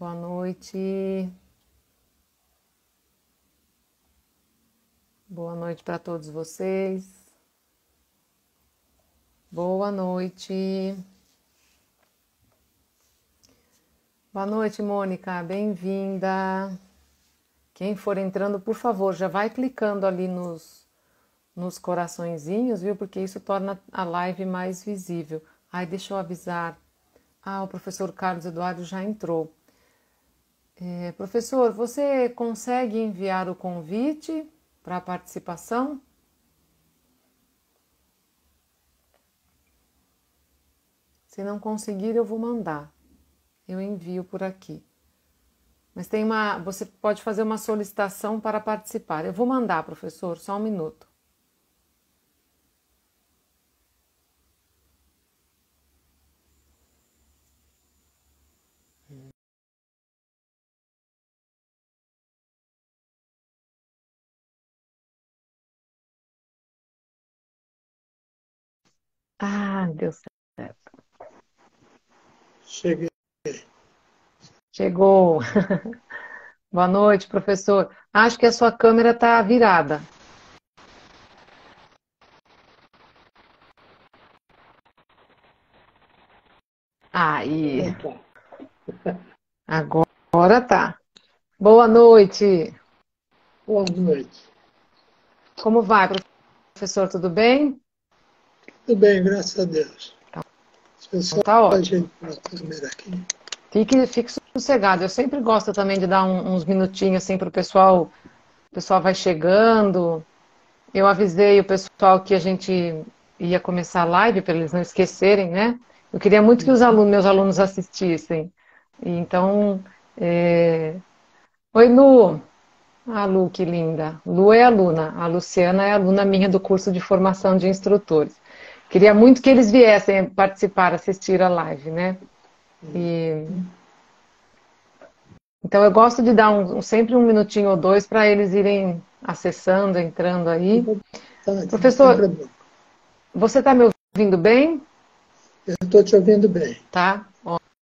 Boa noite. Boa noite para todos vocês. Boa noite. Boa noite, Mônica. Bem-vinda. Quem for entrando, por favor, já vai clicando ali nos coraçõezinhos, viu? Porque isso torna a live mais visível. Ai, deixa eu avisar. Ah, o professor Carlos Eduardo já entrou. Professor, você consegue enviar o convite para a participação? Se não conseguir, eu vou mandar. Eu envio por aqui. Mas você pode fazer uma solicitação para participar. Eu vou mandar, professor, só um minuto. Ah, deu certo. Cheguei. Chegou. Boa noite, professor. Acho que a sua câmera está virada. Aí, Opa, agora tá. Boa noite. boa noite. Como vai, professor? Tudo bem? Tudo bem, graças a Deus. Deixa eu Então só tá ótimo. ajeitar a câmera aqui. Fique sossegado. Eu sempre gosto também de dar uns minutinhos assim para o pessoal vai chegando. Eu avisei o pessoal que a gente ia começar a live para eles não esquecerem, né? Eu queria muito que meus alunos assistissem. E então, oi, Lu. Ah, Lu, que linda. Lu é aluna. A Luciana é aluna minha do curso de formação de instrutores. Queria muito que eles viessem participar, assistir a live, né? E então eu gosto de dar sempre um minutinho ou dois para eles irem acessando, entrando aí. Tá, não tem Professor, problema. você está me ouvindo bem? Eu estou te ouvindo bem. Tá?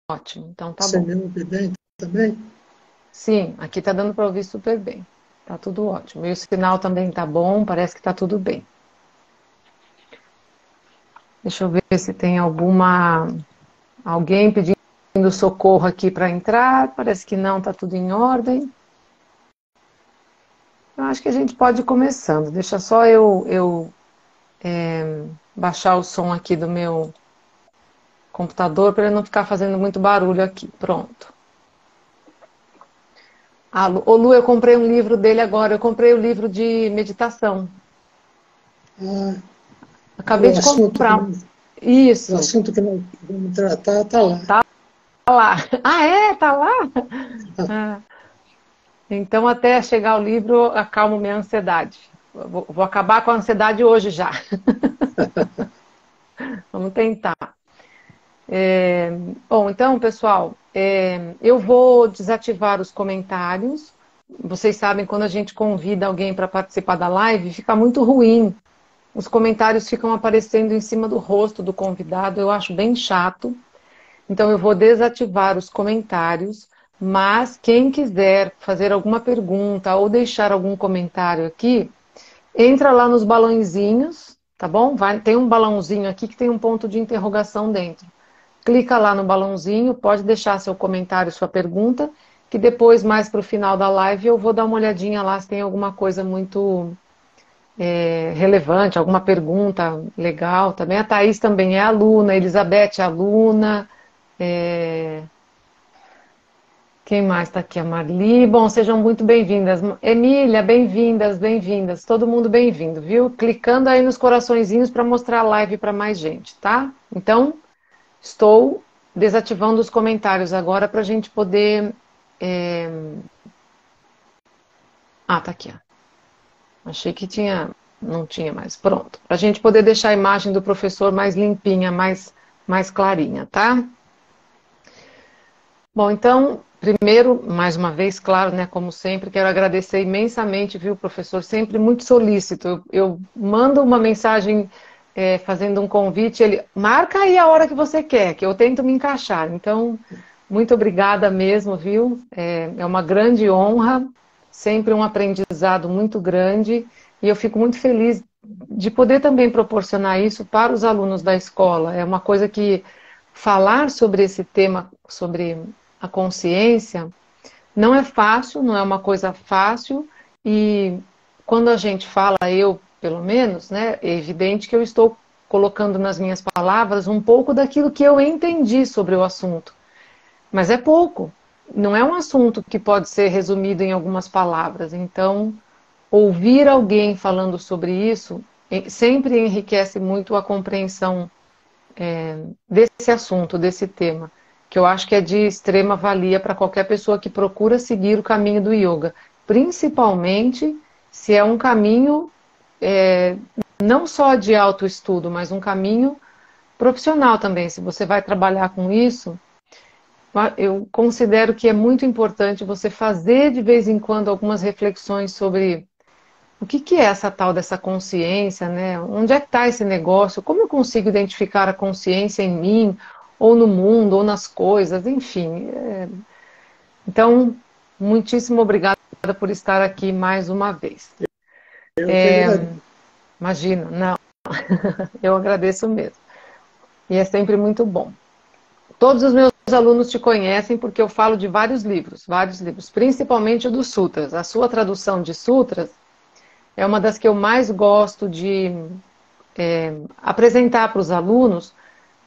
Ótimo, então tá Você bom. me ouve bem também? Sim, aqui tá dando para ouvir super bem. Tá tudo ótimo. E o sinal também tá bom, parece que tá tudo bem. Deixa eu ver se tem alguém pedindo socorro aqui para entrar. Parece que não, tá tudo em ordem. Eu acho que a gente pode ir começando. Deixa só eu baixar o som aqui do meu computador para ele não ficar fazendo muito barulho aqui. Pronto. Ah, ô Lu, eu comprei um livro dele agora. Eu comprei o livro de meditação. Ah, Acabei o de assunto que comprar. nós, o Isso, assunto que nós vamos tratar está lá. tá lá. Ah, é? Tá lá? Ah, então, até chegar o livro, acalmo minha ansiedade. Vou acabar com a ansiedade hoje já. Vamos tentar. Bom, então, pessoal, eu vou desativar os comentários. Vocês sabem, quando a gente convida alguém para participar da live, fica muito ruim. Os comentários ficam aparecendo em cima do rosto do convidado, eu acho bem chato. Então, eu vou desativar os comentários, mas quem quiser fazer alguma pergunta ou deixar algum comentário aqui, entra lá nos balãozinhos, tá bom? Tem um balãozinho aqui que tem um ponto de interrogação dentro. Clica lá no balãozinho, pode deixar seu comentário, sua pergunta, que depois, mais para o final da live, eu vou dar uma olhadinha lá se tem alguma coisa muito relevante, alguma pergunta legal também. A Thaís também é aluna, a Elizabeth é aluna. É, Quem mais está aqui? A Marli. Bom, sejam muito bem-vindas. Emília, bem-vindas, bem-vindas. Todo mundo bem-vindo, viu? Clicando aí nos coraçõezinhos para mostrar a live para mais gente, tá? Então, estou desativando os comentários agora para a gente poder. é, Ah, tá aqui, ó. Achei que tinha. Não tinha mais. Pronto. Para a gente poder deixar a imagem do professor mais limpinha, mais clarinha, tá? Bom, então, primeiro, mais uma vez, claro, né, como sempre, quero agradecer imensamente, viu, professor, sempre muito solícito. Eu mando uma mensagem fazendo um convite, ele marca aí a hora que você quer, que eu tento me encaixar. Então, muito obrigada mesmo, viu? É uma grande honra, sempre um aprendizado muito grande, e eu fico muito feliz de poder também proporcionar isso para os alunos da escola. É uma coisa que falar sobre esse tema, sobre a consciência, não é fácil, não é uma coisa fácil, e quando a gente fala, eu pelo menos, né, é evidente que eu estou colocando nas minhas palavras um pouco daquilo que eu entendi sobre o assunto. Mas é pouco. Não é um assunto que pode ser resumido em algumas palavras. Então, ouvir alguém falando sobre isso sempre enriquece muito a compreensão desse assunto, desse tema, que eu acho que é de extrema valia para qualquer pessoa que procura seguir o caminho do yoga, principalmente se é um caminho não só de autoestudo, mas um caminho profissional também. Se você vai trabalhar com isso, eu considero que é muito importante você fazer de vez em quando algumas reflexões sobre o que é essa tal dessa consciência, né? Onde é que está esse negócio? Como eu consigo identificar a consciência em mim, ou no mundo, ou nas coisas, enfim. Então, muitíssimo obrigada por estar aqui mais uma vez. Eu que agradeço. Imagina, não, eu agradeço mesmo. E é sempre muito bom. Todos os meus alunos te conhecem porque eu falo de vários livros, principalmente o dos sutras. A sua tradução de sutras é uma das que eu mais gosto de apresentar para os alunos,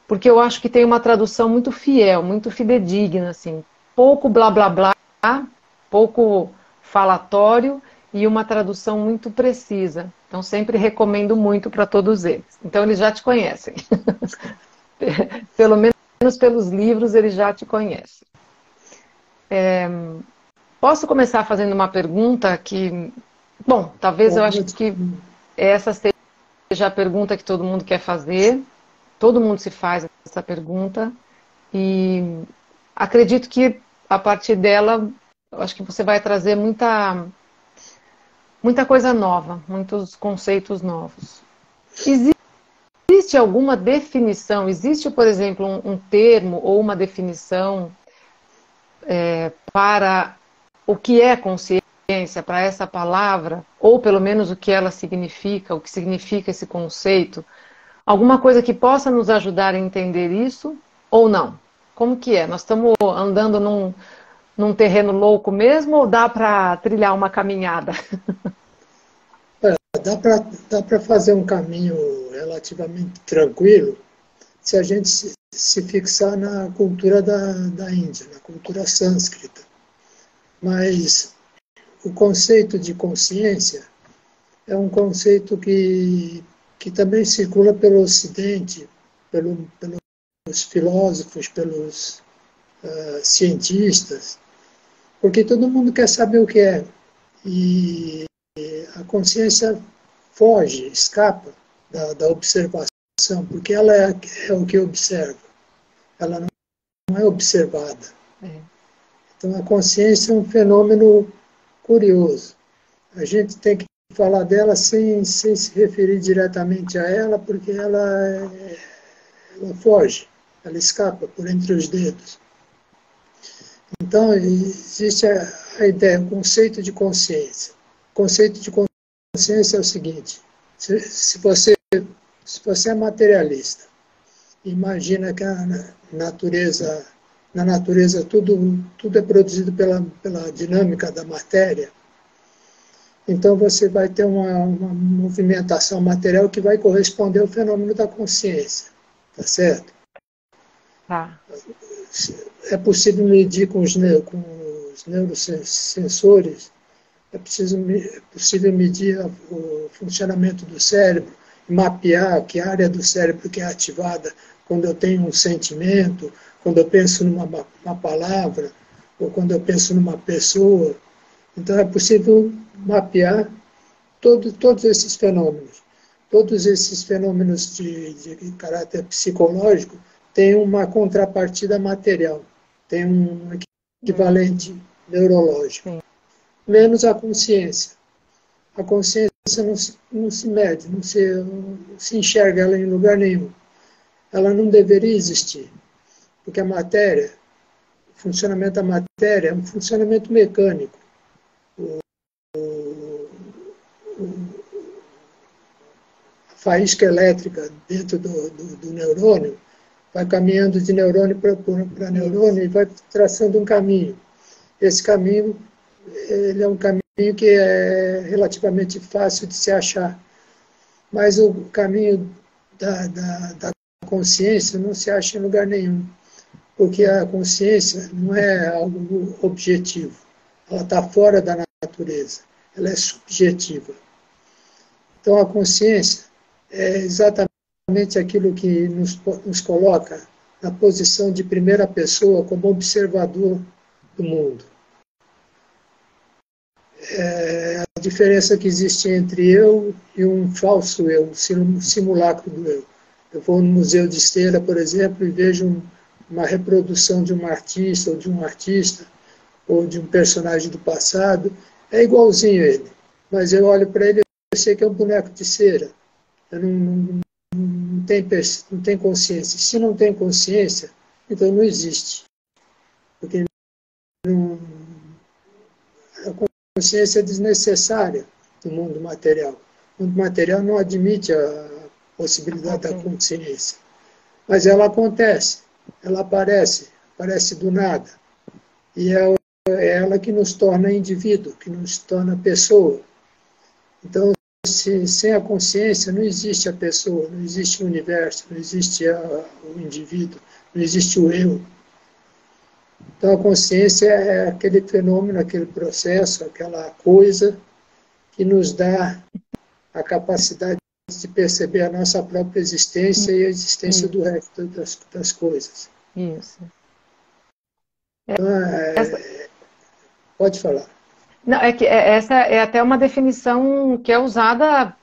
porque eu acho que tem uma tradução muito fiel, muito fidedigna, assim, pouco blá blá blá, pouco falatório e uma tradução muito precisa. Então sempre recomendo muito para todos eles. Então eles já te conhecem. Pelo menos pelos livros eles já te conhecem. Posso começar fazendo uma pergunta que, bom, talvez eu acho que essa seja a pergunta que todo mundo quer fazer. Todo mundo se faz essa pergunta e acredito que a partir dela, eu acho que você vai trazer muita coisa nova, muitos conceitos novos. Existe alguma definição? Existe, por exemplo, um termo ou uma definição para o que é consciência, para essa palavra, ou pelo menos o que ela significa, o que significa esse conceito? Alguma coisa que possa nos ajudar a entender isso ou não? Como que é? Nós estamos andando num terreno louco mesmo ou dá para trilhar uma caminhada? Dá para fazer um caminho relativamente tranquilo se a gente se fixar na cultura da Índia, na cultura sânscrita. Mas o conceito de consciência é um conceito que também circula pelo Ocidente, pelos filósofos, pelos cientistas, porque todo mundo quer saber o que é. E a consciência foge, escapa da observação, porque ela é o que observa, ela não é observada. Então a consciência é um fenômeno curioso. A gente tem que falar dela sem se referir diretamente a ela, porque ela foge, ela escapa por entre os dedos. Então existe a ideia, o conceito de consciência. O conceito de consciência é o seguinte: se você é materialista, imagina que na natureza tudo é produzido pela dinâmica da matéria, então você vai ter uma movimentação material que vai corresponder ao fenômeno da consciência, tá certo? Tá. É possível medir com os neurosensores, é possível medir o funcionamento do cérebro, mapear que área do cérebro que é ativada quando eu tenho um sentimento, quando eu penso numa palavra, ou quando eu penso numa pessoa. Então é possível mapear todos esses fenômenos. Todos esses fenômenos de caráter psicológico têm uma contrapartida material, têm um equivalente neurológico. Sim. Menos a consciência. A consciência não se mede, não se enxerga ela em lugar nenhum. Ela não deveria existir, porque a matéria funcionamento da matéria é um funcionamento mecânico. A faísca elétrica dentro do neurônio vai caminhando de neurônio para neurônio e vai traçando um caminho. Esse caminho, ele é um caminho que é relativamente fácil de se achar, mas o caminho da consciência não se acha em lugar nenhum, porque a consciência não é algo objetivo, ela está fora da natureza, ela é subjetiva. Então a consciência é exatamente aquilo que nos coloca na posição de primeira pessoa como observador do mundo. A diferença que existe entre eu e um falso eu, um simulacro do eu. Eu vou no museu de Esteira, por exemplo, e vejo uma reprodução de um artista, ou de um personagem do passado, é igualzinho a ele. Mas eu olho para ele e eu sei que é um boneco de cera. Eu não tenho consciência. Se não tem consciência, então não existe. Porque a consciência é desnecessária no mundo material. O mundo material não admite a possibilidade da consciência. Mas ela acontece, ela aparece do nada. E é ela que nos torna indivíduo, que nos torna pessoa. Então, sem a consciência não existe a pessoa, não existe o universo, não existe o indivíduo, não existe o eu. Então a consciência é aquele fenômeno, aquele processo, aquela coisa que nos dá a capacidade de perceber a nossa própria existência e a existência do resto das coisas. Isso. Então, pode falar. Não, é que essa é até uma definição que é usada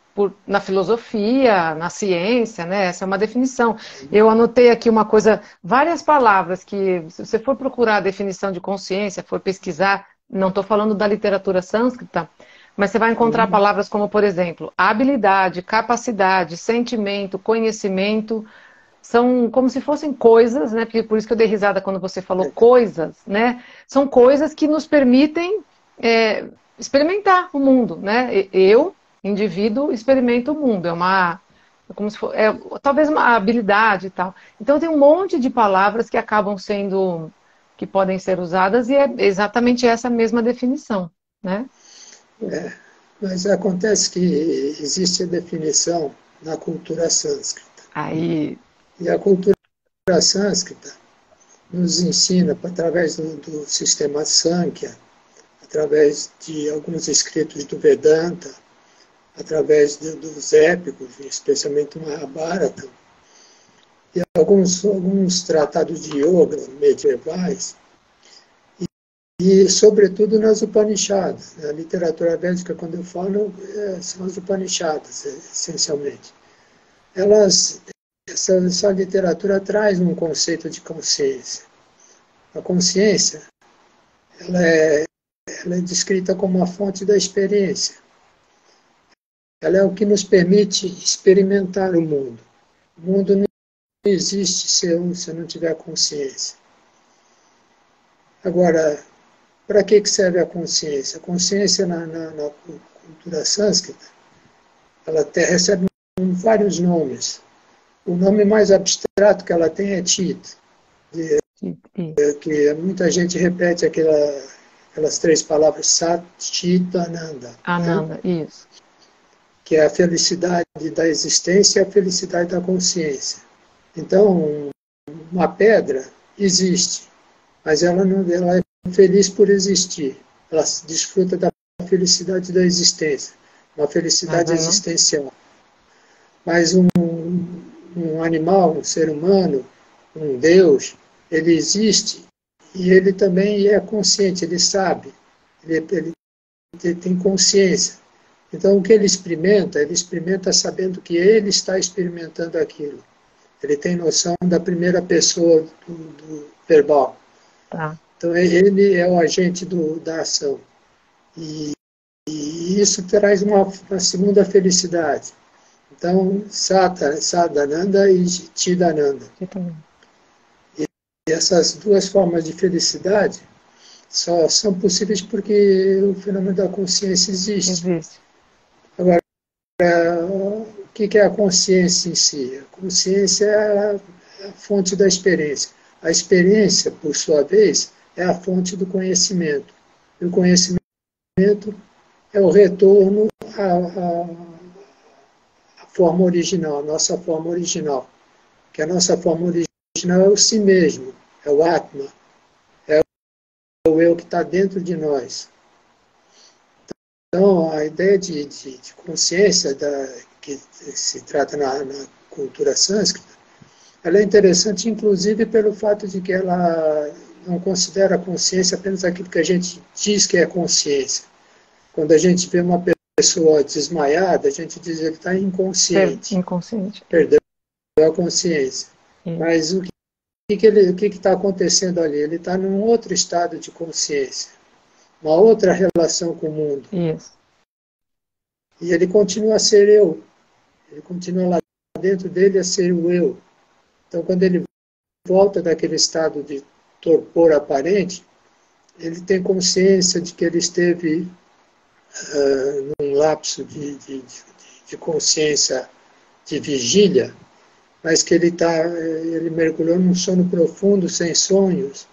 na filosofia, na ciência, né? Essa é uma definição. Eu anotei aqui uma coisa, várias palavras que, se você for procurar a definição de consciência, for pesquisar, não estou falando da literatura sânscrita, mas você vai encontrar palavras como, por exemplo, habilidade, capacidade, sentimento, conhecimento, são como se fossem coisas, né? Por isso que eu dei risada quando você falou coisas, né? São coisas que nos permitem experimentar o mundo, né? Eu, indivíduo, experimento o mundo. É como se for, talvez uma habilidade e tal. Então tem um monte de palavras que acabam sendo, que podem ser usadas e é exatamente essa mesma definição, né? Mas acontece que existe a definição na cultura sânscrita. Aí... E a cultura sânscrita nos ensina, através do sistema Sankhya, através de alguns escritos do Vedanta, através dos épicos, especialmente o Mahabharata, e alguns tratados de yoga medievais, e sobretudo nas Upanishads. A literatura védica, quando eu falo, são as Upanishads, essencialmente. Essa literatura traz um conceito de consciência. A consciência, ela é descrita como a fonte da experiência. Ela é o que nos permite experimentar o mundo. O mundo não existe se não tiver consciência. Agora, para que serve a consciência? A consciência na cultura sânscrita, ela até recebe vários nomes. O nome mais abstrato que ela tem é Chit, que muita gente repete aquelas três palavras, Sat, Chit, Ananda. Ananda, né? Isso. Que é a felicidade da existência e a felicidade da consciência. Então, uma pedra existe, mas ela é feliz por existir. Ela desfruta da felicidade da existência, uma felicidade existencial. Mas um animal, um ser humano, um Deus, ele existe e ele também é consciente, ele sabe, ele tem consciência. Então, o que ele experimenta sabendo que ele está experimentando aquilo. Ele tem noção da primeira pessoa do verbal. Tá. Então, ele é o agente da ação. E isso traz uma segunda felicidade. Então, Sadananda e Chidananda. essas duas formas de felicidade só são possíveis porque o fenômeno da consciência existe. Existe. Agora, o que é a consciência em si? A consciência é a fonte da experiência. A experiência, por sua vez, é a fonte do conhecimento. E o conhecimento é o retorno à forma original, à nossa forma original. Que a nossa forma original é o si mesmo, é o Atma, é o eu que está dentro de nós. Então, a ideia de consciência que se trata na cultura sânscrita, ela é interessante, inclusive, pelo fato de que ela não considera a consciência apenas aquilo que a gente diz que é consciência. Quando a gente vê uma pessoa desmaiada, a gente diz que ele está inconsciente. Inconsciente. Perdeu a consciência. Mas o que está acontecendo ali? Ele está num outro estado de consciência, uma outra relação com o mundo. Isso. E ele continua a ser eu. Ele continua lá dentro dele a ser o eu. Então, quando ele volta daquele estado de torpor aparente, ele tem consciência de que ele esteve num lapso de consciência, de vigília, mas que ele mergulhou num sono profundo, sem sonhos,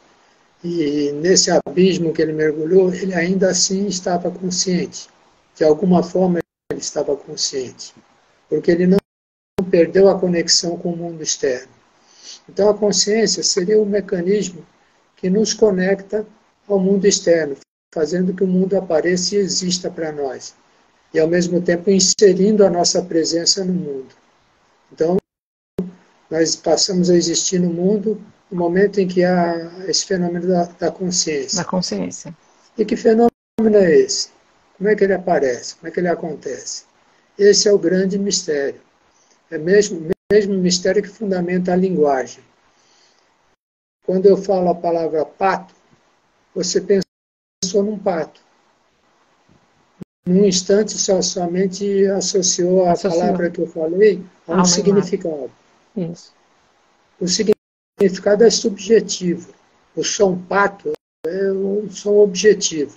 e nesse abismo que ele mergulhou, ele ainda assim estava consciente. De alguma forma ele estava consciente, porque ele não perdeu a conexão com o mundo externo. Então a consciência seria o mecanismo que nos conecta ao mundo externo, fazendo que o mundo apareça e exista para nós, e ao mesmo tempo inserindo a nossa presença no mundo. Então, nós passamos a existir no mundo no momento em que há esse fenômeno da consciência. Da consciência. E que fenômeno é esse? Como é que ele aparece? Como é que ele acontece? Esse é o grande mistério. É mesmo mistério que fundamenta a linguagem. Quando eu falo a palavra pato, você pensou num pato. Num instante, somente associou a palavra que eu falei a um significado. Isso. O significado é subjetivo. O som pato é um som objetivo.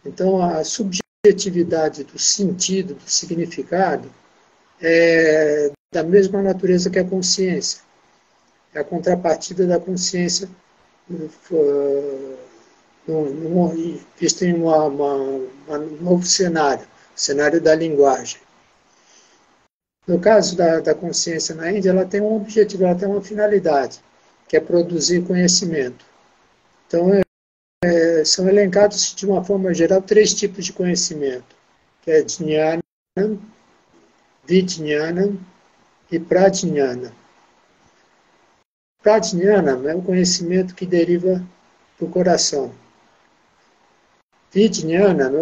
Então, a subjetividade do sentido, do significado, é da mesma natureza que a consciência. É a contrapartida da consciência vista em um novo cenário, o cenário da linguagem. No caso da consciência na Índia, ela tem um objetivo, ela tem uma finalidade, que é produzir conhecimento. Então, são elencados de uma forma geral 3 tipos de conhecimento, que é Jnana, Vijnana e Prajnana. Prajnana é o conhecimento que deriva do coração. Vijnana é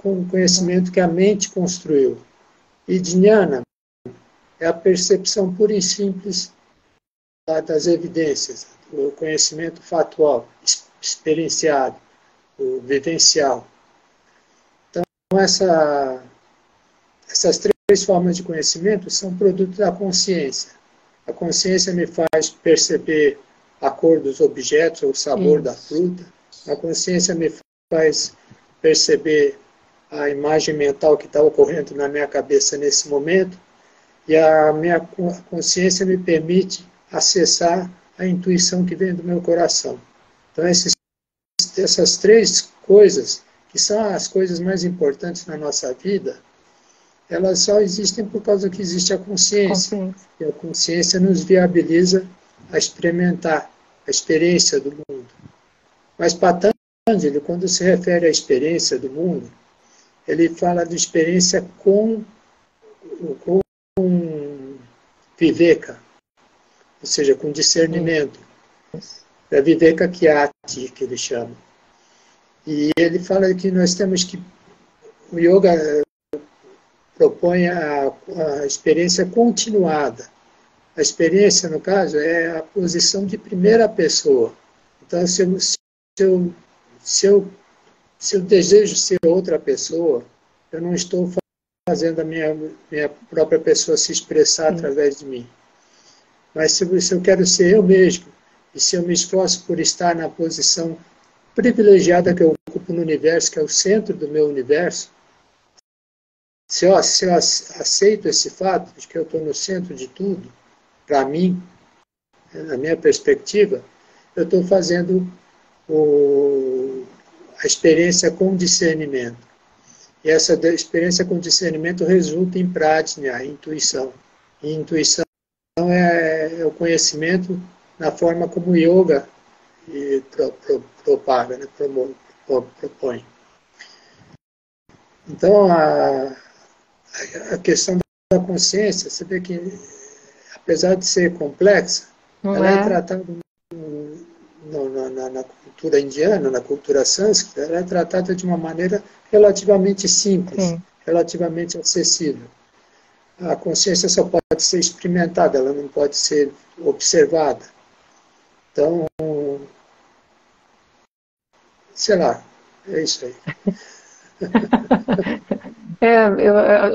o conhecimento que a mente construiu. E Jnana é a percepção pura e simples das evidências, o conhecimento factual, experienciado, o vivencial. Então, essas 3 formas de conhecimento são produto da consciência. A consciência me faz perceber a cor dos objetos, ou o sabor da fruta. A consciência me faz perceber a imagem mental que está ocorrendo na minha cabeça nesse momento. E a minha consciência me permite acessar a intuição que vem do meu coração. Então, essas 3 coisas, que são as coisas mais importantes na nossa vida, elas só existem por causa que existe a consciência. E a consciência nos viabiliza a experimentar a experiência do mundo. Mas Patanjali, quando se refere à experiência do mundo, ele fala de experiência com viveka, ou seja, com discernimento. É viveka kyati, que ele chama. E ele fala que nós temos que... O yoga propõe a experiência continuada. A experiência, no caso, é a posição de primeira pessoa. Então, se eu desejo ser outra pessoa, eu não estou fazendo a minha própria pessoa se expressar através de mim. Mas se eu quero ser eu mesmo, e se eu me esforço por estar na posição privilegiada que eu ocupo no universo, que é o centro do meu universo, se eu aceito esse fato de que eu estou no centro de tudo, para mim, na minha perspectiva, eu estou fazendo a experiência com discernimento. E essa experiência com discernimento resulta em prajna, intuição. E intuição é o conhecimento na forma como o yoga propaga, né, propõe. Então, a questão da consciência, você vê que, apesar de ser complexa, ela é tratada na cultura indiana, na cultura sânscrita, ela é tratada de uma maneira relativamente simples, Sim. relativamente acessível. A consciência só pode ser experimentada, ela não pode ser observada. Então, sei lá, é isso aí.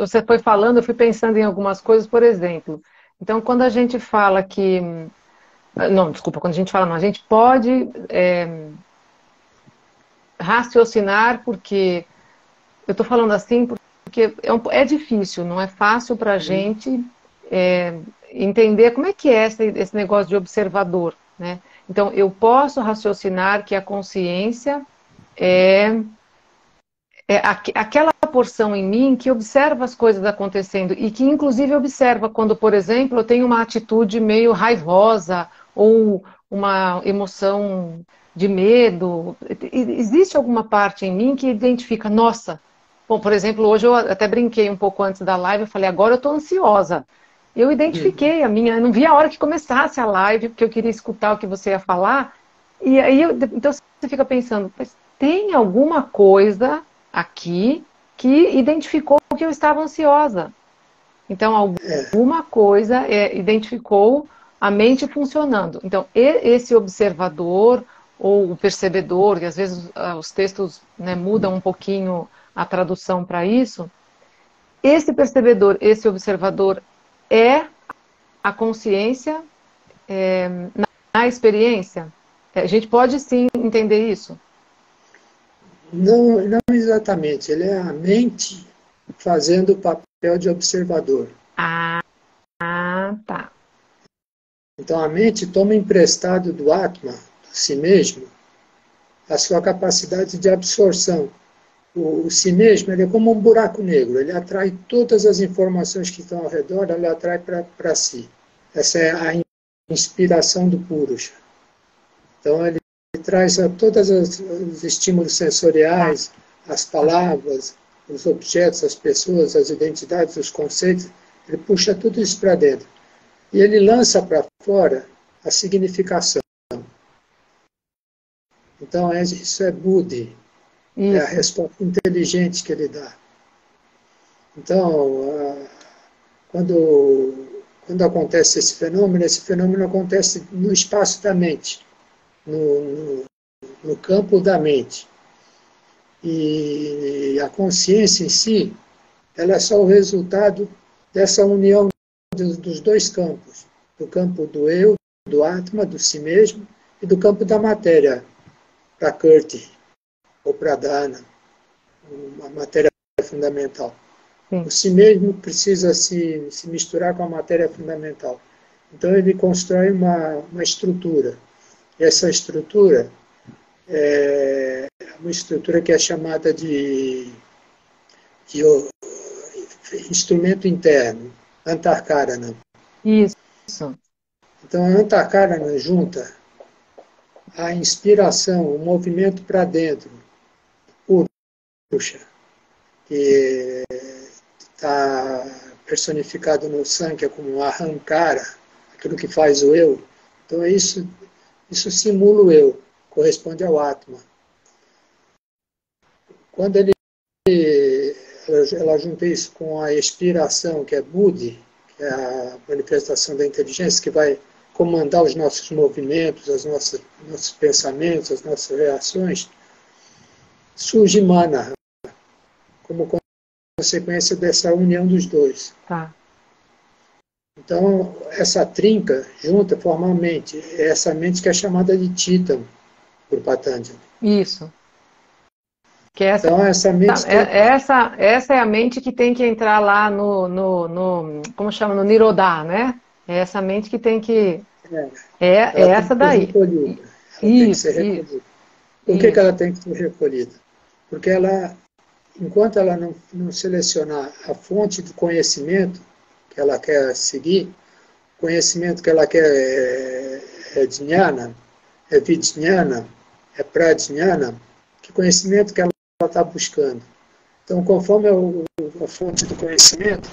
Você foi falando, eu fui pensando em algumas coisas, por exemplo. Então, quando a gente fala que... Não, desculpa, quando a gente fala, não, a gente pode raciocinar, porque... Eu estou falando assim porque é difícil, não é fácil para a gente entender como é que é esse negócio de observador, né? Então, eu posso raciocinar que a consciência é aquela porção em mim que observa as coisas acontecendo e que, inclusive, observa quando, por exemplo, eu tenho uma atitude meio raivosa ou uma emoção de medo. Existe alguma parte em mim que identifica, nossa. Bom, por exemplo, hoje eu até brinquei um pouco antes da live, eu falei, agora eu estou ansiosa. Eu identifiquei a minha, eu não vi a hora que começasse a live, porque eu queria escutar o que você ia falar. E aí, então você fica pensando, mas tem alguma coisa aqui que identificou que eu estava ansiosa. Então, alguma coisa identificou a mente funcionando. Então, esse observador ou o percebedor, e às vezes os textos, né, mudam um pouquinho a tradução para isso, esse percebedor, esse observador é a consciência na experiência? A gente pode sim entender isso? Não, não exatamente, ele é a mente fazendo o papel de observador. Ah, tá. Então a mente toma emprestado do Atma, de si mesmo, a sua capacidade de absorção. O si mesmo ele é como um buraco negro, ele atrai todas as informações que estão ao redor, ele atrai para si. Essa é a inspiração do Purusha. Então ele traz todos os estímulos sensoriais, as palavras, os objetos, as pessoas, as identidades, os conceitos, ele puxa tudo isso para dentro. E ele lança para fora a significação. Então isso é Buddhi, é a resposta inteligente que ele dá. Então, quando acontece esse fenômeno acontece no espaço da mente, no campo da mente. E a consciência em si, ela é só o resultado dessa união dos dois campos, do campo do eu, do Atma, do si mesmo, e do campo da matéria, Prakriti, ou Pradhana, a matéria fundamental. Sim. O si mesmo precisa se misturar com a matéria fundamental. Então ele constrói uma estrutura. E essa estrutura é uma estrutura que é chamada de instrumento interno, Antarkarana. Isso. Então a Antarkarana junta a inspiração, o movimento para dentro, Purusha, que está personificado no Sankhya como Ahankara, aquilo que faz o eu. Então isso simula o eu, corresponde ao Atma. Quando ela junta isso com a expiração, que é Buddhi, que é a manifestação da inteligência, que vai comandar os nossos movimentos, nossos pensamentos, as nossas reações, surge Mana, como consequência dessa união dos dois. Tá. Então, essa trinca junta forma a mente. É essa mente que é chamada de Chitam, por Patanjali. Isso. Que essa, Então, essa mente tem... essa é a mente que tem que entrar lá como chama? No Nirodha, né? É essa mente que tem que... É Ela tem essa que ser daí. recolhida. Ela tem que ser Isso, recolhida. Por que isso. ela tem que ser recolhida? Porque ela, enquanto ela não selecionar a fonte do conhecimento que ela quer seguir, conhecimento que ela quer é jnana, é vijnana, é pradjnana, que conhecimento que ela está buscando. Então, conforme a fonte do conhecimento,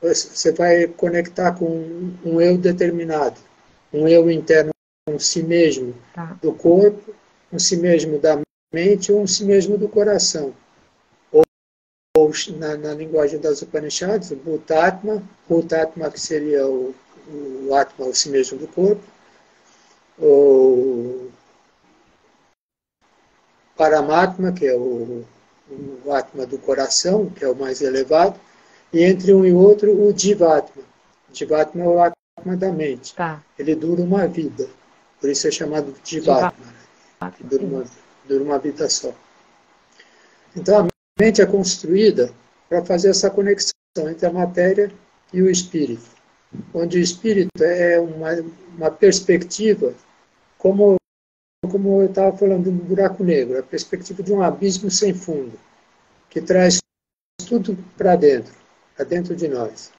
você vai conectar com um eu determinado, um eu interno, um si mesmo Tá. do corpo, um si mesmo da mente ou um si mesmo do coração. Ou na linguagem das Upanishads, o Bhutatma, que seria o Atma, o si mesmo do corpo, ou Paramatma, que é o Atma do coração, que é o mais elevado, e entre um e outro o Jivatma. Jivatma é o Atma da mente. Tá. Ele dura uma vida, por isso é chamado Diva. Jivatma, que dura uma vida só. Então a mente é construída para fazer essa conexão entre a matéria e o espírito, onde o espírito é uma perspectiva, como eu estava falando do buraco negro, a perspectiva de um abismo sem fundo, que traz tudo para dentro de nós.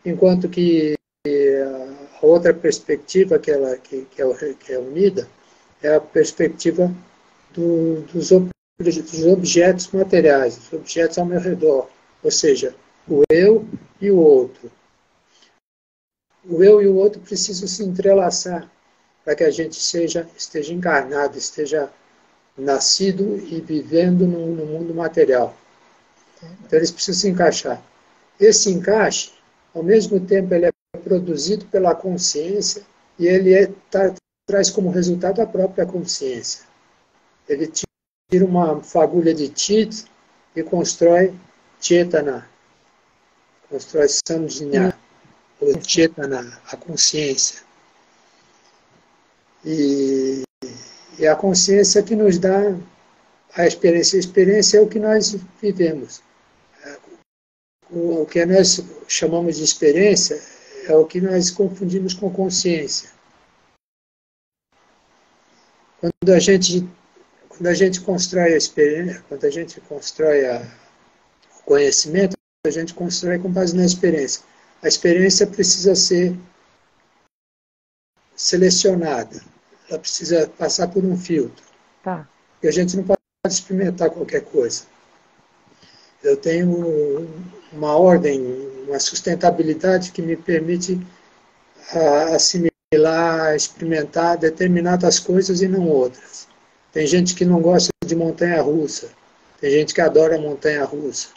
Enquanto que a outra perspectiva que é unida é a perspectiva dos objetos materiais, dos objetos ao meu redor, ou seja, o eu e o outro. O eu e o outro precisam se entrelaçar para que a gente esteja encarnado, esteja nascido e vivendo no mundo material. Então eles precisam se encaixar. Esse encaixe, ao mesmo tempo, ele é produzido pela consciência e ele traz como resultado a própria consciência. Ele tira uma fagulha de Chit e constrói Chetana, constrói Samjñā, ou Chetana, a consciência. E a consciência que nos dá a experiência. A experiência é o que nós vivemos. O que nós chamamos de experiência é o que nós confundimos com consciência. Quando a gente constrói a experiência, quando a gente constrói o conhecimento, a gente constrói com base na experiência. A experiência precisa ser selecionada, ela precisa passar por um filtro. Tá. E a gente não pode experimentar qualquer coisa. Eu tenho uma ordem, uma sustentabilidade que me permite assimilar, experimentar determinadas coisas e não outras. Tem gente que não gosta de montanha-russa, tem gente que adora montanha-russa.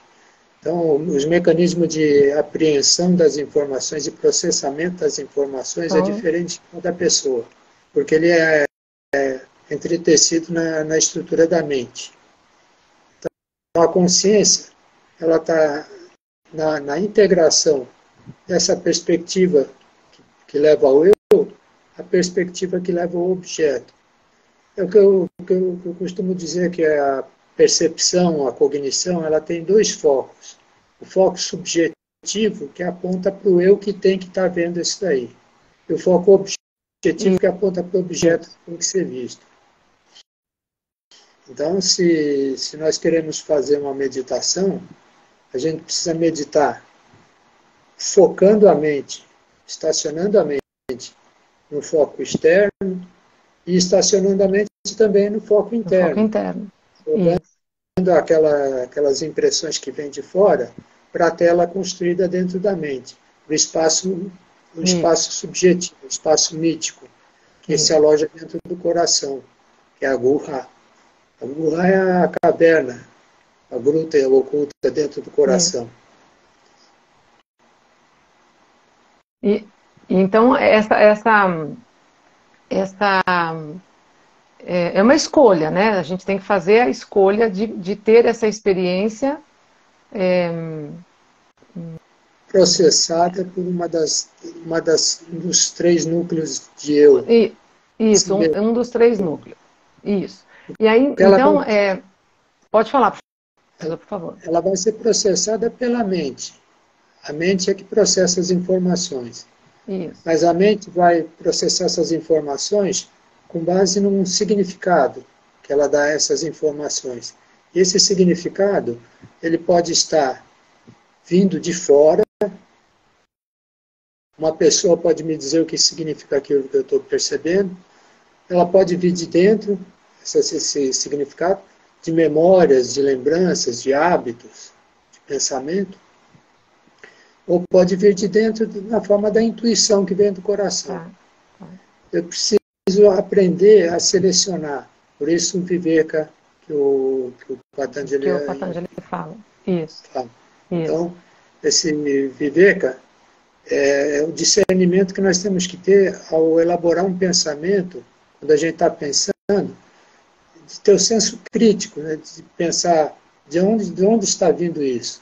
Então, os mecanismos de apreensão das informações e processamento das informações é diferente de cada pessoa, porque ele é entretecido na estrutura da mente. Então, a consciência, ela está na integração dessa perspectiva que leva ao eu, a perspectiva que leva ao objeto. É o que eu costumo dizer que a percepção, a cognição, ela tem dois focos. O foco subjetivo, que aponta para o eu que tem que estar vendo isso daí. E o foco objetivo, que aponta para o objeto que tem que ser visto. Então, se nós queremos fazer uma meditação, a gente precisa meditar focando a mente, estacionando a mente no foco externo e estacionando a mente também no foco interno. No foco interno. Jogando aquelas impressões que vêm de fora para a tela construída dentro da mente. O espaço subjetivo, o espaço mítico, que se aloja dentro do coração, que é a Guha. A Guha é a caverna, a gruta oculta dentro do coração. Então, essa é uma escolha, né? A gente tem que fazer a escolha de ter essa experiência processada por um dos três núcleos de eu. Isso, um dos três núcleos. Isso. E aí, Ela então, vai, pode falar, por favor. ela vai ser processada pela mente. A mente é que processa as informações. Isso. Mas a mente vai processar essas informações com base num significado que ela dá a essas informações. E esse significado, ele pode estar vindo de fora. Uma pessoa pode me dizer o que significa aquilo que eu estou percebendo. Ela pode vir de dentro, esse significado, de memórias, de lembranças, de hábitos, de pensamento. Ou pode vir de dentro na forma da intuição que vem do coração. Eu preciso aprender a selecionar. Por isso o Viveka que o Patanjali fala. Isso. Fala. Então, esse Viveka é o discernimento que nós temos que ter ao elaborar um pensamento, quando a gente está pensando, de ter o senso crítico, né, de pensar de onde está vindo isso,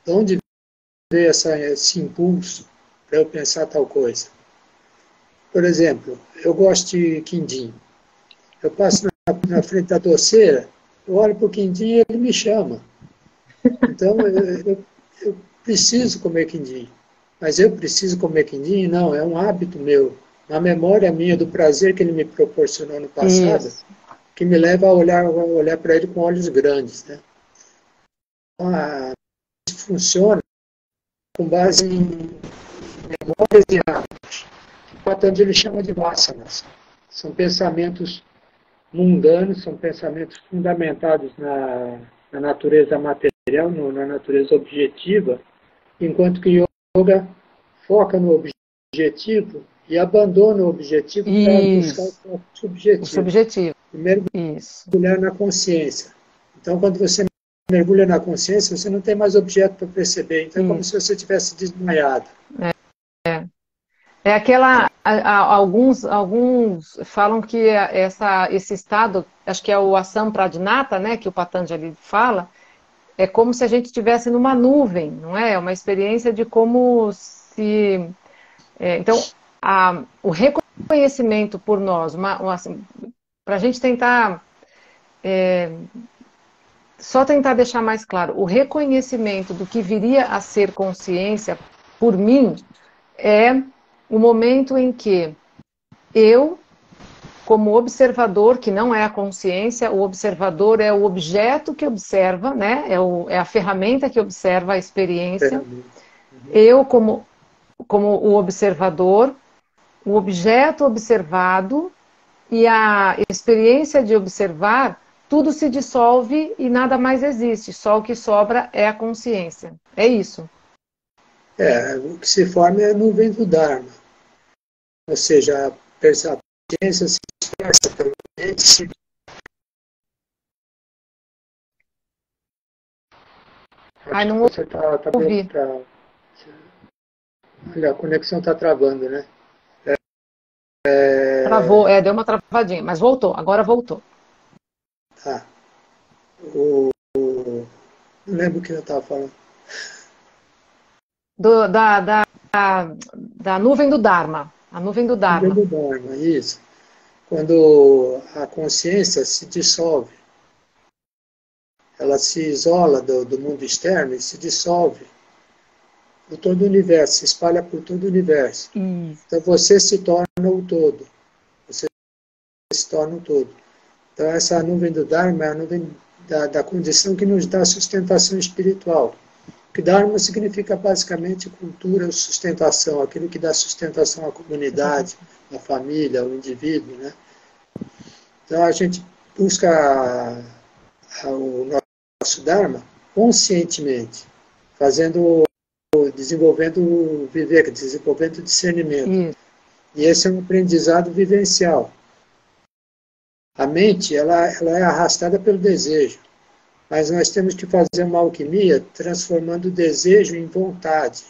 de onde veio esse impulso para eu pensar tal coisa. Por exemplo, eu gosto de quindim. Eu passo na frente da doceira, eu olho para o quindim e ele me chama. Então, eu preciso comer quindim. Mas eu preciso comer quindim? Não, é um hábito meu. Uma memória minha do prazer que ele me proporcionou no passado, que me leva a olhar para ele com olhos grandes. Né? Então, funciona com base em memórias e hábitos. O Patanjali chama de vasanas. São pensamentos mundanos, são pensamentos fundamentados na natureza material, na natureza objetiva, enquanto que yoga foca no objetivo e abandona o objetivo para buscar o subjetivo. O subjetivo. E mergulhar na consciência. Então, quando você mergulha na consciência, você não tem mais objeto para perceber. Então, é como se você tivesse desmaiado. É aquela... Alguns falam que esse estado, acho que é o Asampradnata, né, que o Patanjali fala, é como se a gente estivesse numa nuvem, não é? É uma experiência de como se... então, o reconhecimento por nós, assim, para a gente tentar... só tentar deixar mais claro, o reconhecimento do que viria a ser consciência, por mim, é o momento em que eu, como observador, que não é a consciência, o observador é o objeto que observa, né? É a ferramenta que observa a experiência. Eu, como o observador, o objeto observado e a experiência de observar, tudo se dissolve e nada mais existe. Só o que sobra é a consciência. É isso. O que se forma é a nuvem do Dharma. Ou seja, a consciência se expressa pela mente. Não você ouvi. Olha, a conexão está travando, né? Travou, deu uma travadinha, mas voltou, agora voltou. Tá. Não lembro o que eu estava falando. Da nuvem do Dharma. A nuvem do Dharma. Nuvem do Dharma, isso. Quando a consciência se dissolve, ela se isola do mundo externo e se dissolve por todo o universo, se espalha por todo o universo. Então você se torna o todo. Você se torna o todo. Então essa nuvem do Dharma é a nuvem da condição que nos dá sustentação espiritual. Porque Dharma significa basicamente cultura, sustentação, aquilo que dá sustentação à comunidade, à família, ao indivíduo, né? Então a gente busca o nosso Dharma conscientemente, desenvolvendo o Viveka, desenvolvendo o discernimento. E esse é um aprendizado vivencial. A mente, ela é arrastada pelo desejo, mas nós temos que fazer uma alquimia transformando o desejo em vontade.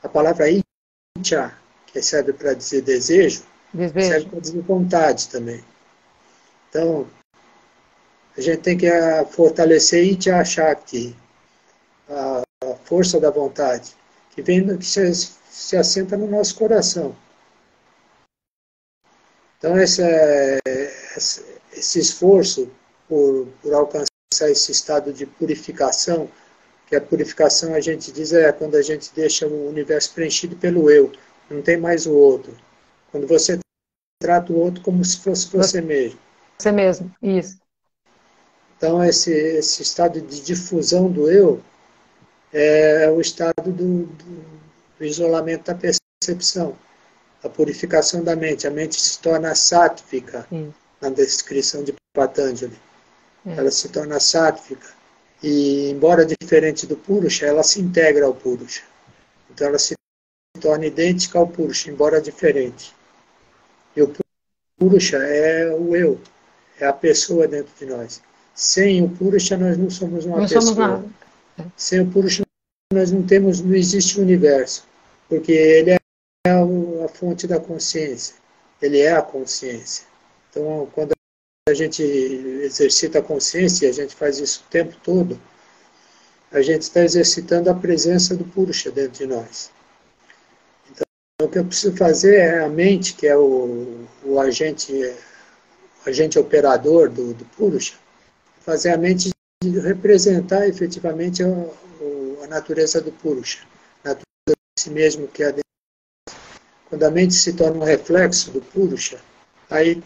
A palavra icha, que serve para dizer desejo, serve para dizer vontade também. Então, a gente tem que fortalecer Icha Shakti, a força da vontade, que se assenta no nosso coração. Então, esse esforço por alcançar esse estado de purificação, que a purificação, a gente diz, é quando a gente deixa o universo preenchido pelo eu, não tem mais o outro. Quando você trata o outro como se fosse você mesmo. Você mesmo, isso. Então, esse estado de difusão do eu é o estado do isolamento da percepção, a purificação da mente. A mente se torna sátvica, na descrição de Patanjali. Ela se torna sátvica. E, embora diferente do Purusha, ela se integra ao Purusha. Então, ela se torna idêntica ao Purusha, embora diferente. E o Purusha é o eu, é a pessoa dentro de nós. Sem o Purusha, nós não somos uma pessoa. Somos nada. Sem o Purusha, nós não existe o universo, porque ele é a fonte da consciência. Ele é a consciência. Então, quando a gente exercita a consciência, e a gente faz isso o tempo todo, a gente está exercitando a presença do Purusha dentro de nós. Então, o que eu preciso fazer é a mente, que é o agente operador do Purusha, fazer a mente representar efetivamente a natureza do Purusha, a natureza de si mesmo que é dentro. Quando a mente se torna um reflexo do Purusha, aí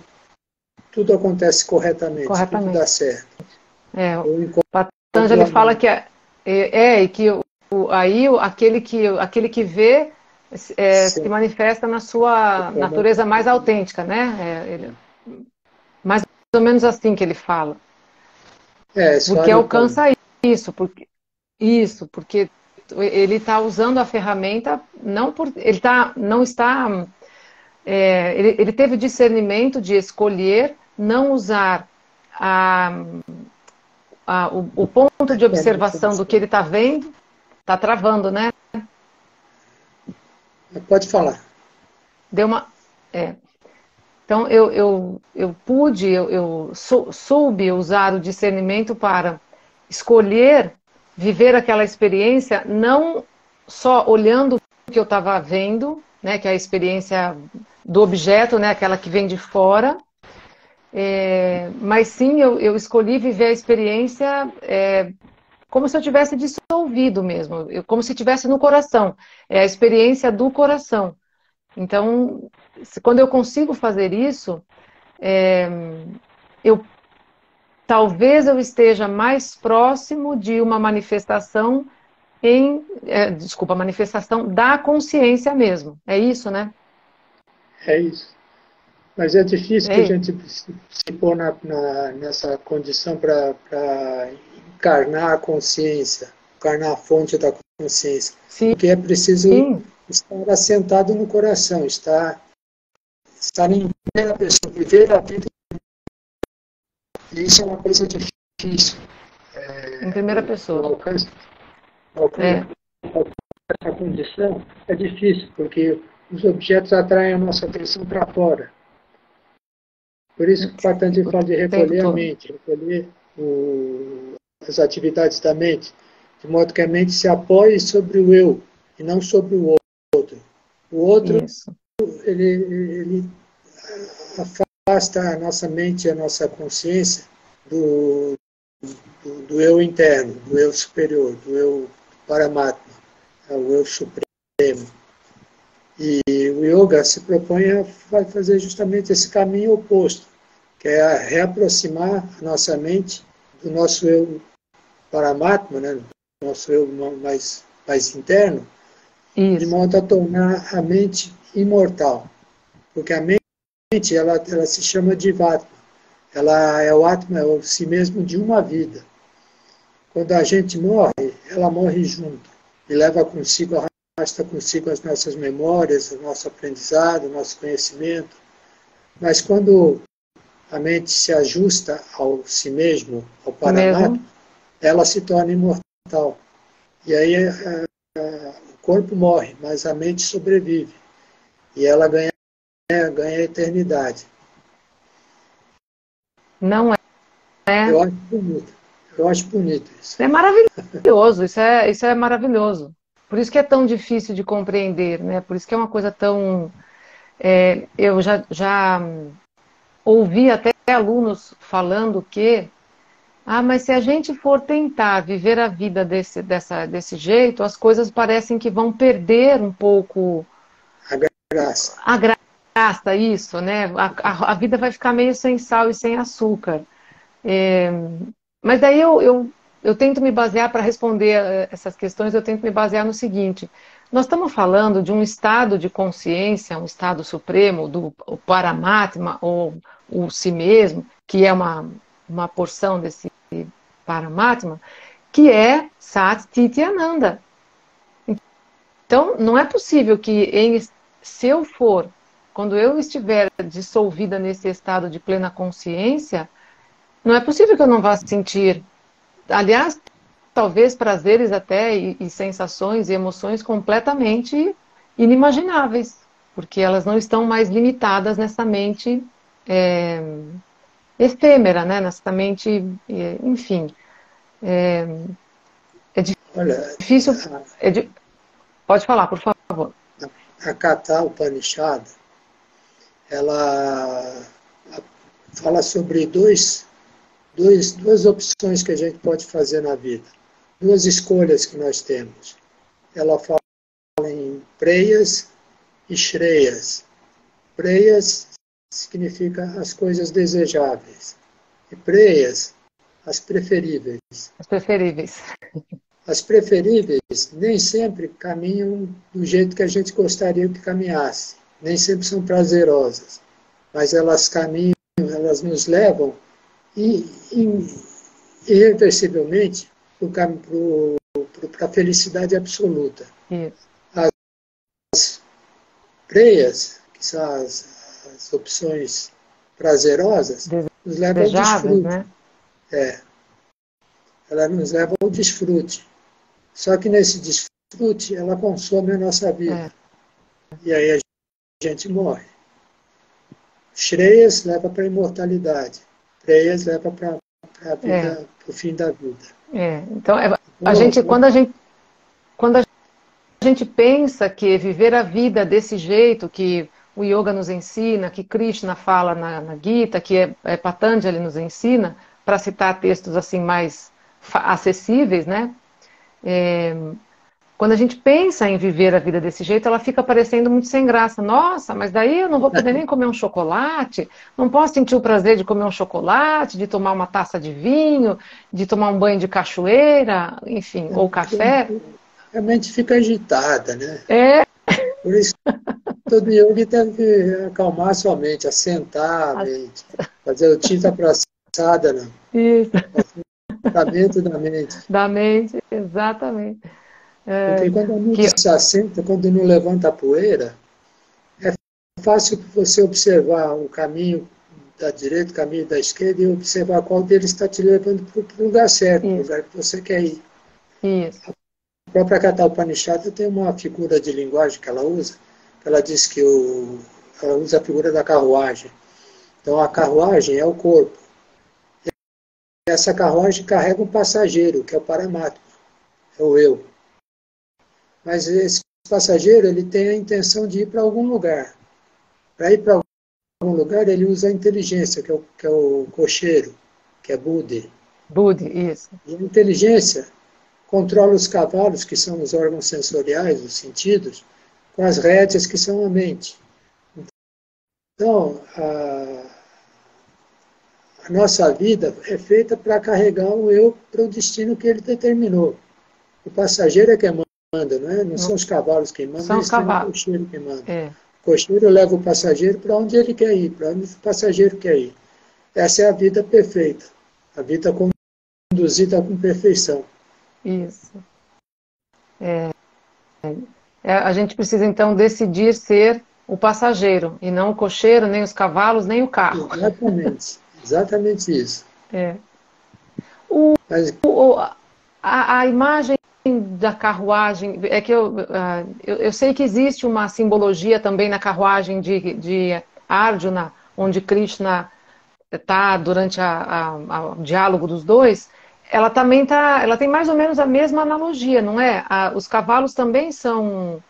tudo acontece corretamente. Tudo dá certo. O Patanjali fala que aquele que vê se manifesta na sua natureza mais autêntica, né? Mais ou menos assim que ele fala. Porque alcança isso, porque ele está usando a ferramenta, ele teve o discernimento de escolher não usar o ponto de observação do que ele está vendo. Está travando, né? Pode falar. Deu uma... Então, eu soube usar o discernimento para escolher viver aquela experiência, não só olhando o que eu estava vendo, né, que é a experiência do objeto, né, aquela que vem de fora, mas sim eu escolhi viver a experiência como se eu tivesse dissolvido mesmo, como se estivesse no coração, é a experiência do coração. Então, quando eu consigo fazer isso, talvez eu esteja mais próximo de uma manifestação manifestação da consciência mesmo. É isso, né? É isso. Mas é difícil que a gente se pôr nessa condição para encarnar a consciência, encarnar a fonte da consciência. Sim. Porque é preciso estar assentado no coração, estar em primeira pessoa, viver a vida. E isso é uma coisa difícil. Em primeira pessoa. Essa condição é difícil, porque os objetos atraem a nossa atenção para fora. Por isso que o Patanjali fala de recolher a mente, recolher as atividades da mente, de modo que a mente se apoie sobre o eu e não sobre o outro. O outro, ele afasta a nossa mente, a nossa consciência do eu interno, do eu superior, do eu Paramatma, o eu supremo. E o yoga se propõe a fazer justamente esse caminho oposto, que é reaproximar a nossa mente do nosso eu Paramatma, né, do nosso eu mais interno, de modo a tornar a mente imortal. Porque a mente ela se chama de Atma. Ela é o Atma, é o si mesmo de uma vida. Quando a gente morre, ela morre junto e leva consigo, arrasta consigo as nossas memórias, o nosso aprendizado, o nosso conhecimento. Mas quando a mente se ajusta ao si mesmo, ao Paramatma, ela se torna imortal. E aí o corpo morre, mas a mente sobrevive. E ela ganha a eternidade. Não é? Eu acho bonito isso. É maravilhoso, isso é maravilhoso. Por isso que é tão difícil de compreender, né? Por isso que é uma coisa tão... eu já ouvi até alunos falando que mas se a gente for tentar viver a vida desse jeito, as coisas parecem que vão perder um pouco A graça. a graça, isso, né? A vida vai ficar meio sem sal e sem açúcar. É, mas daí eu tento me basear, para responder essas questões, eu tento me basear no seguinte: nós estamos falando de um estado de consciência, um estado supremo, do o Paramatma, ou o si mesmo, que é uma porção desse Paramatma, que é Sat Chit e Ananda. Então, não é possível que, se eu for, quando eu estiver dissolvida nesse estado de plena consciência, não é possível que eu não vá sentir, aliás, talvez prazeres até e sensações e emoções completamente inimagináveis, porque elas não estão mais limitadas nessa mente efêmera, né? Nessa mente, enfim. É Olha, difícil. Pode falar, por favor. a Katha Upanishad, ela fala sobre duas opções que a gente pode fazer na vida, duas escolhas que nós temos. Ela fala em preyas e shreyas. Preyas significa as coisas desejáveis e preyas, as preferíveis. As preferíveis. As preferíveis nem sempre caminham do jeito que a gente gostaria que caminhasse, nem sempre são prazerosas, mas elas caminham, elas nos levam irreversivelmente para a felicidade absoluta. Isso. As preyas, que são as opções prazerosas, nos levam ao desfrute. Né? Elas nos levam ao desfrute. Só que nesse desfrute, ela consome a nossa vida. E aí a gente morre. Shreyas leva para a imortalidade. Preyas leva para a vida, para o fim da vida. Então, quando a gente pensa que viver a vida desse jeito que o yoga nos ensina, que Krishna fala na Gita, que Patanjali nos ensina, para citar textos assim mais acessíveis, né? Quando a gente pensa em viver a vida desse jeito, ela fica parecendo muito sem graça. Nossa, mas daí eu não vou poder nem comer um chocolate, não posso sentir o prazer de comer um chocolate, de tomar uma taça de vinho, de tomar um banho de cachoeira, enfim, ou café. A mente fica agitada, né? Por isso, todo yogi deve acalmar a sua mente, assentar a mente, fazer o tinta praçada, não. Isso. Tratamento da mente. Da mente, exatamente. Porque quando a mente se assenta, quando não levanta a poeira, é fácil você observar o caminho da direita, o caminho da esquerda, e observar qual deles está te levando para o lugar certo, para o lugar que você quer ir. Isso. A própria Katha Upanishad tem uma figura de linguagem que ela usa, que ela diz que ela usa a figura da carruagem. Então a carruagem é o corpo. E essa carruagem carrega um passageiro, que é o Paramatma, é o eu. Mas esse passageiro ele tem a intenção de ir para algum lugar. Para ir para algum lugar, ele usa a inteligência, que é o cocheiro, que é Buddhi. Buddhi, isso. E a inteligência controla os cavalos, que são os órgãos sensoriais, os sentidos, com as rédeas, que são a mente. Então, a nossa vida é feita para carregar o eu para o destino que ele determinou. O passageiro é quem manda, não é? Não são os cavalos quem mandam, são os cavalos. O cocheiro quem manda. O cocheiro leva o passageiro para onde ele quer ir, para onde o passageiro quer ir. Essa é a vida perfeita, a vida conduzida com perfeição. Isso. A gente precisa, então, decidir ser o passageiro, e não o cocheiro, nem os cavalos, nem o carro. Exatamente isso. A imagem da carruagem, é que eu sei que existe uma simbologia também na carruagem de Arjuna, onde Krishna está durante o diálogo dos dois. ela também tá, ela tem mais ou menos a mesma analogia, não é? Os cavalos também são,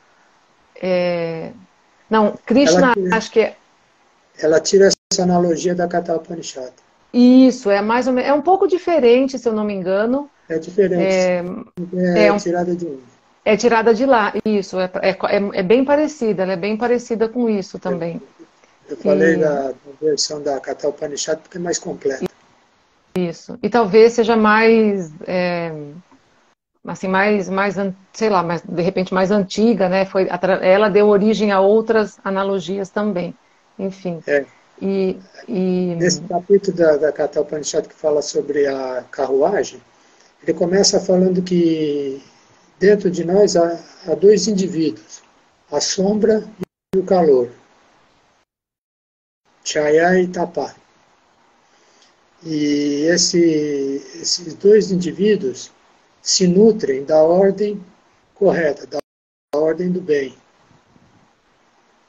não, Ela, Krishna, acho que é ela tira essa analogia da Katha Upanishad. isso, é mais ou menos, é um pouco diferente, se eu não me engano, É diferente, é, é tirada de um. é tirada de lá, isso, é bem parecida, ela é bem parecida com isso também. Eu falei E da versão da Katha Upanishad porque é mais completa. isso. E talvez seja mais, assim, sei lá, mais, de repente mais antiga, né? Ela deu origem a outras analogias também. Enfim. É, E nesse capítulo da Katha Upanishad que fala sobre a carruagem, ele começa falando que dentro de nós há dois indivíduos, a sombra e o calor, Chaya e Tapa. E esses dois indivíduos se nutrem da ordem correta, da ordem do bem.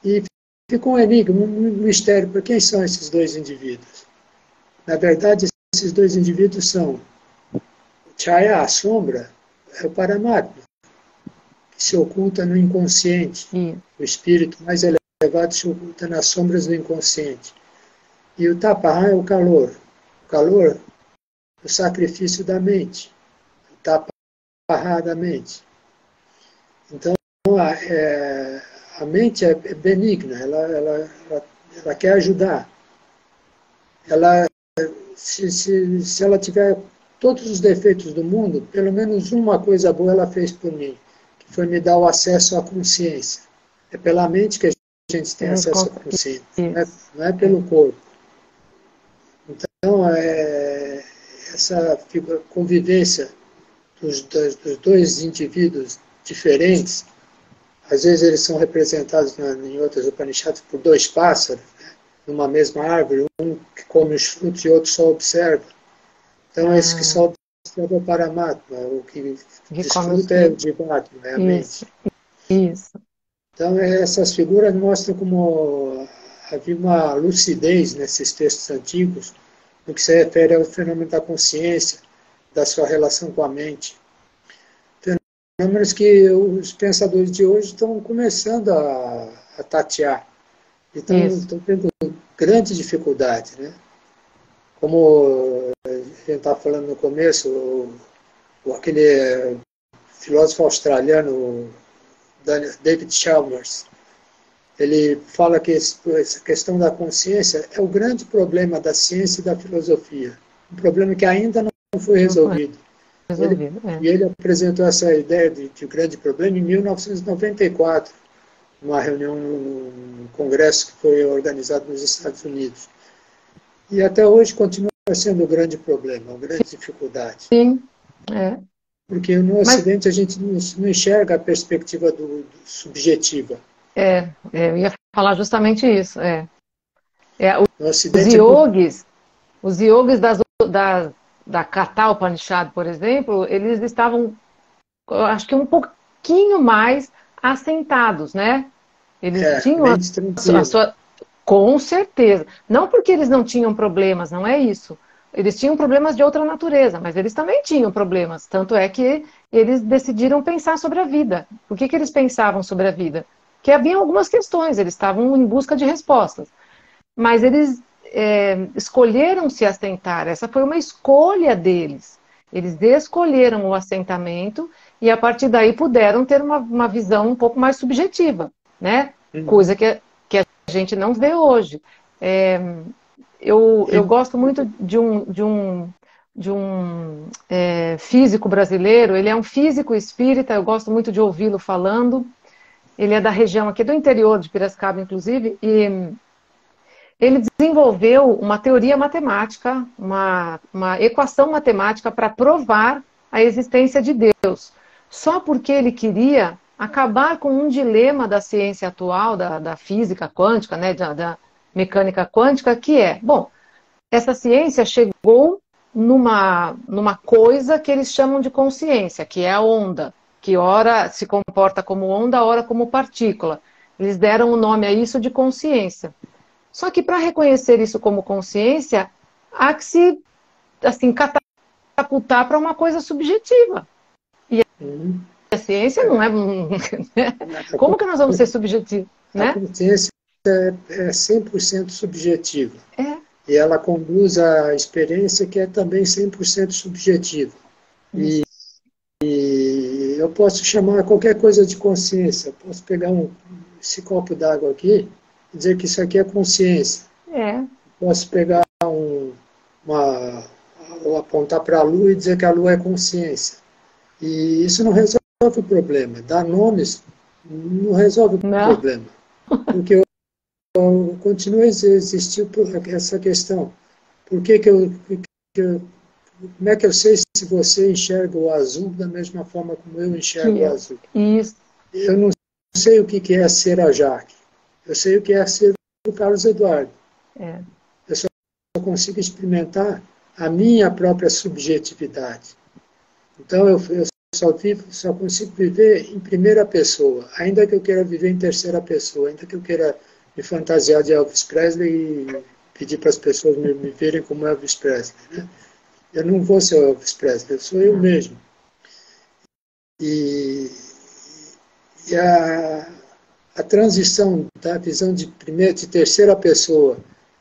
E ficou um enigma, um mistério, para quem são esses dois indivíduos? Na verdade, esses dois indivíduos são Chaya, a sombra, é o Paramatma, que se oculta no inconsciente. e O espírito mais elevado se oculta nas sombras do inconsciente. E o Tapahan é o calor. O calor, o sacrifício da mente. O Tapahan da mente. Então, a mente é benigna, ela quer ajudar. Ela, se ela tiver todos os defeitos do mundo, pelo menos uma coisa boa ela fez por mim, que foi me dar o acesso à consciência. É pela mente que a gente tem nos acesso à consciência, isso. não é pelo corpo. Então, essa convivência dos dois indivíduos diferentes, às vezes eles são representados em outras Upanishads por dois pássaros, né, numa mesma árvore, um que come os frutos e outro só observa. Então, esse que só observa é o Paramatma, o que desfruta é o Jivatma, é a mente. Isso. Então, essas figuras mostram como havia uma lucidez nesses textos antigos no que se refere ao fenômeno da consciência, da sua relação com a mente. Fenômenos que os pensadores de hoje estão começando a tatear. E estão tendo grande dificuldade, né? Como a gente estava falando no começo, aquele filósofo australiano, David Chalmers, ele fala que essa questão da consciência é o grande problema da ciência e da filosofia. Um problema que ainda não foi resolvido. Ele apresentou essa ideia de grande problema em 1994, numa reunião, num congresso que foi organizado nos Estados Unidos. E até hoje continua sendo um grande problema, uma grande dificuldade. Sim, Porque no Ocidente a gente não enxerga a perspectiva subjetiva. Eu ia falar justamente isso. Os yogis da Katha Upanishad, por exemplo, eles estavam, eu acho que um pouquinho mais assentados, né? Eles tinham a sua... Com certeza. Não porque eles não tinham problemas, não é isso. Eles tinham problemas de outra natureza, mas eles também tinham problemas. Tanto é que eles decidiram pensar sobre a vida. Por que eles pensavam sobre a vida? Porque havia algumas questões, eles estavam em busca de respostas. Mas eles escolheram se assentar. Essa foi uma escolha deles. Eles escolheram o assentamento e, a partir daí, puderam ter uma visão um pouco mais subjetiva, né? Coisa que a gente não vê hoje. Eu gosto muito de um físico brasileiro. Ele é um físico espírita, eu gosto muito de ouvi-lo falando. Ele é da região aqui do interior de Piracicaba, inclusive, e ele desenvolveu uma teoria matemática, uma equação matemática para provar a existência de Deus. Só porque ele queria acabar com um dilema da ciência atual, da física quântica, né, da mecânica quântica, que é, bom, essa ciência chegou numa coisa que eles chamam de consciência, que é a onda, que ora se comporta como onda, ora como partícula. Eles deram o nome a isso de consciência. Só que para reconhecer isso como consciência, há que se, assim, catapultar para uma coisa subjetiva. E Uhum. a ciência não é... Como que nós vamos ser subjetivos? A Né? consciência é 100% subjetiva. É. E ela conduz a experiência que é também 100% subjetiva. Isso. E eu posso chamar qualquer coisa de consciência. Eu posso pegar esse copo d'água aqui e dizer que isso aqui é consciência. É. Posso pegar ou apontar para a lua e dizer que a lua é consciência. E isso não resolve o problema. Dar nomes não resolve o Não. problema. Porque continua a existir essa questão. Por que como é que eu sei se você enxerga o azul da mesma forma como eu enxergo o azul? Isso. Eu não sei o que é ser a Jaque. Eu sei o que é ser o Carlos Eduardo. É. Eu só consigo experimentar a minha própria subjetividade. Então eu só consigo viver em primeira pessoa, ainda que eu queira viver em terceira pessoa, ainda que eu queira me fantasiar de Elvis Presley e pedir para as pessoas me verem como Elvis Presley. Né? Eu não vou ser o Elvis Presley, eu sou eu mesmo. E a transição da visão de terceira pessoa,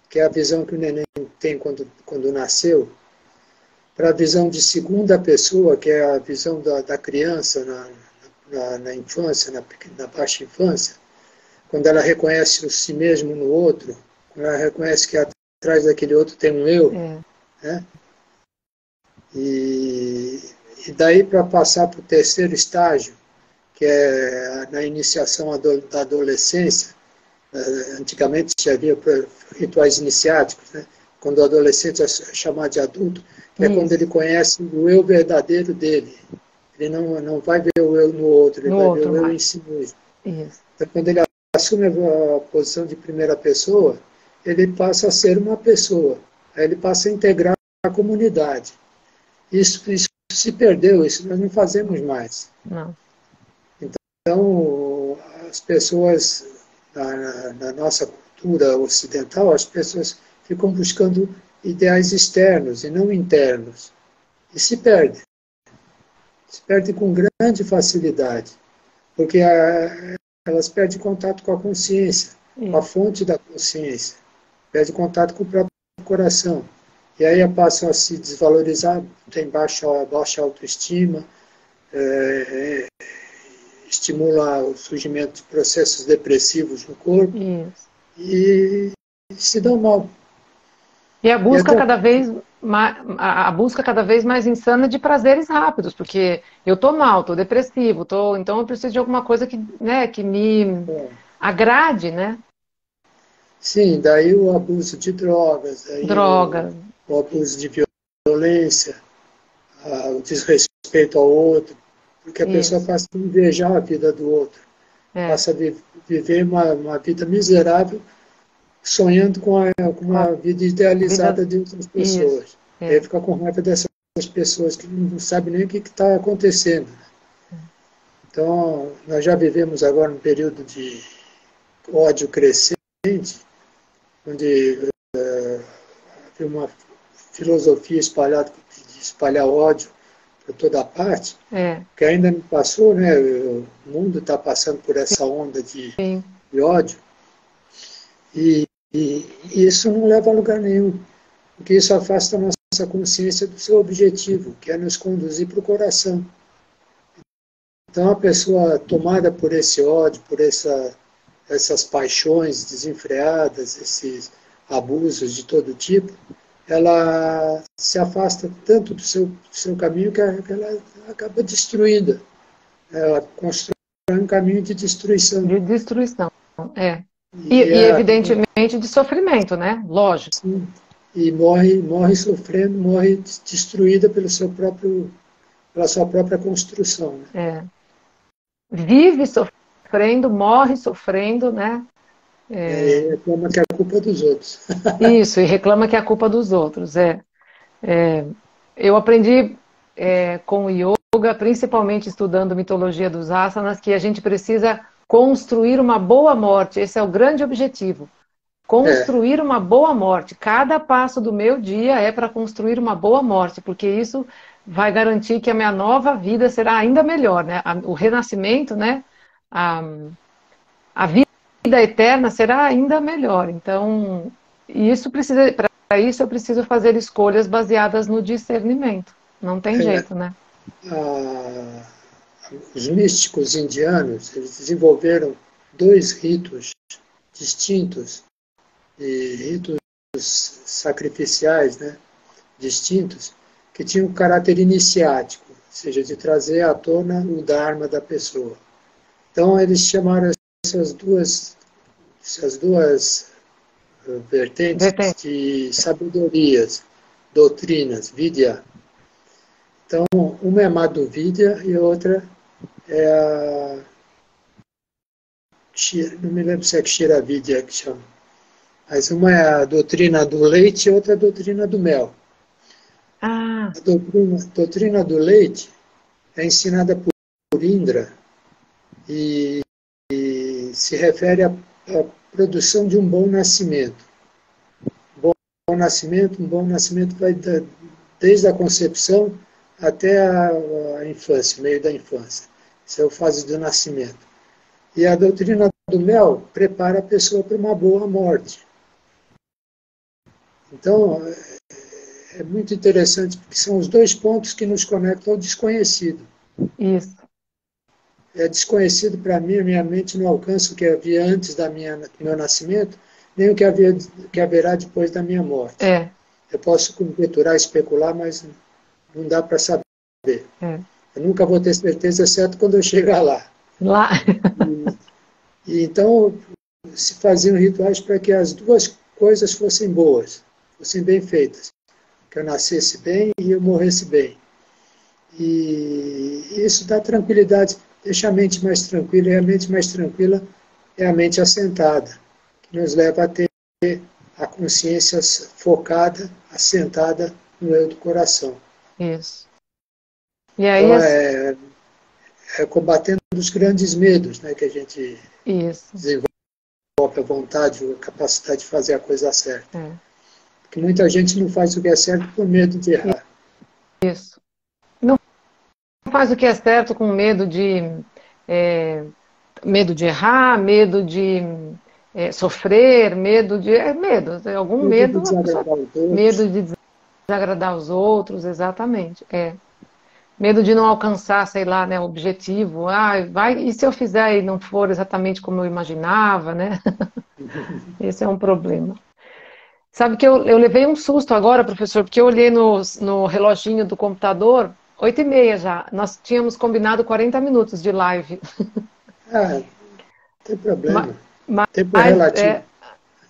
que é a visão que o neném tem quando nasceu, para a visão de segunda pessoa, que é a visão da criança na infância, na baixa infância, quando ela reconhece o si mesmo no outro, quando ela reconhece que atrás daquele outro tem um eu, né? E daí para passar para o terceiro estágio, que é na iniciação da adolescência, antigamente já havia rituais iniciáticos, né? Quando o adolescente é chamado de adulto, que é quando ele conhece o eu verdadeiro dele. Ele não vai ver o eu no outro, ele vai ver o eu em si mesmo. Isso. Então, quando ele assume a posição de primeira pessoa, ele passa a ser uma pessoa. Aí ele passa a integrar a comunidade. Isso se perdeu, isso nós não fazemos mais. Não. Então, as pessoas, na nossa cultura ocidental, as pessoas ficam buscando ideais externos e não internos. E se perde. Se perde com grande facilidade. Porque elas perdem contato com a consciência, com a fonte da consciência. Perdem contato com o próprio coração. E aí passam a se desvalorizar, tem baixa autoestima, estimula o surgimento de processos depressivos no corpo. Isso. E se dão mal. E a busca a busca cada vez mais insana de prazeres rápidos, porque eu tô mal, tô depressivo, então eu preciso de alguma coisa que, né, que me agrade, né? Sim, daí o abuso de drogas, Droga. O abuso de violência, o desrespeito ao outro, porque a pessoa passa a invejar a vida do outro, passa a viver uma vida miserável, sonhando com uma vida idealizada de outras pessoas. E aí fica com raiva dessas pessoas que não sabem nem o que está acontecendo. Então, nós já vivemos agora um período de ódio crescente, onde havia uma filosofia espalhada de espalhar ódio por toda parte, que ainda não passou, né? O mundo está passando por essa onda de ódio. E isso não leva a lugar nenhum, porque isso afasta a nossa consciência do seu objetivo, que é nos conduzir para o coração. Então, a pessoa tomada por esse ódio, por essas paixões desenfreadas, esses abusos de todo tipo, ela se afasta tanto do seu caminho que ela acaba destruída. Ela constrói um caminho de destruição. De destruição, E evidentemente de sofrimento, né? Lógico. Sim. E morre sofrendo, morre destruída pela sua própria construção. Né? Vive sofrendo, morre sofrendo, né? E reclama que é a culpa dos outros. Isso, e reclama que é a culpa dos outros. Eu aprendi com o yoga, principalmente estudando mitologia dos asanas, que a gente precisa construir uma boa morte. Esse é o grande objetivo. construir uma boa morte. Cada passo do meu dia é para construir uma boa morte, porque isso vai garantir que a minha nova vida será ainda melhor, né? O renascimento, né? A vida eterna será ainda melhor. Então, isso precisa, para isso eu preciso fazer escolhas baseadas no discernimento. Não tem É, jeito, né? a- os místicos indianos, eles desenvolveram dois ritos distintos, e ritos sacrificiais, né, distintos, que tinham um caráter iniciático, ou seja, de trazer à tona o Dharma da pessoa. Então, eles chamaram essas duas vertentes Detém. de sabedorias, doutrinas, vidya. Então, uma é Madhvidya e a outra é a... Não me lembro se é Kshiravida que chama. Mas uma é a doutrina do leite e outra é a doutrina do mel. Ah, A doutrina do leite é ensinada por Indra e se refere à produção de um bom nascimento. Um bom nascimento vai desde a concepção até a infância, meio da infância. Essa é a fase do nascimento. E a doutrina do mel prepara a pessoa para uma boa morte. Então, é muito interessante, porque são os dois pontos que nos conectam ao desconhecido. isso. É desconhecido para mim, a minha mente não alcança o que havia antes do meu nascimento, nem o que haverá depois da minha morte. É, Eu posso conjecturar, especular, mas não dá para saber. é. Eu nunca vou ter certeza, exceto quando eu chegar lá. Lá. E então, se faziam rituais para que as duas coisas fossem boas, fossem bem feitas. Que eu nascesse bem e eu morresse bem. E isso dá tranquilidade, deixa a mente mais tranquila, e a mente mais tranquila é a mente assentada, que nos leva a ter a consciência focada, assentada no eu do coração. Isso. E aí, Então, é combatendo os grandes medos, né, que a gente isso. desenvolve a vontade, a capacidade de fazer a coisa certa. É. Porque muita gente não faz o que é certo por medo de errar. Isso. Não faz o que é certo com é, medo de errar, medo de sofrer, medo de. Medo, algum Medo de medo, a pessoa. desagradar os Medo outros. de desagradar os outros, exatamente. É. Medo de não alcançar, sei lá, né, o objetivo. Ah, vai, e se eu fizer e não for exatamente como eu imaginava, né? Esse é um problema. Sabe que eu levei um susto agora, professor, porque eu olhei no reloginho do computador, 8h30 já. Nós tínhamos combinado 40 minutos de live. Ah, não tem Ma- problema. Tempo é Mas, relativo.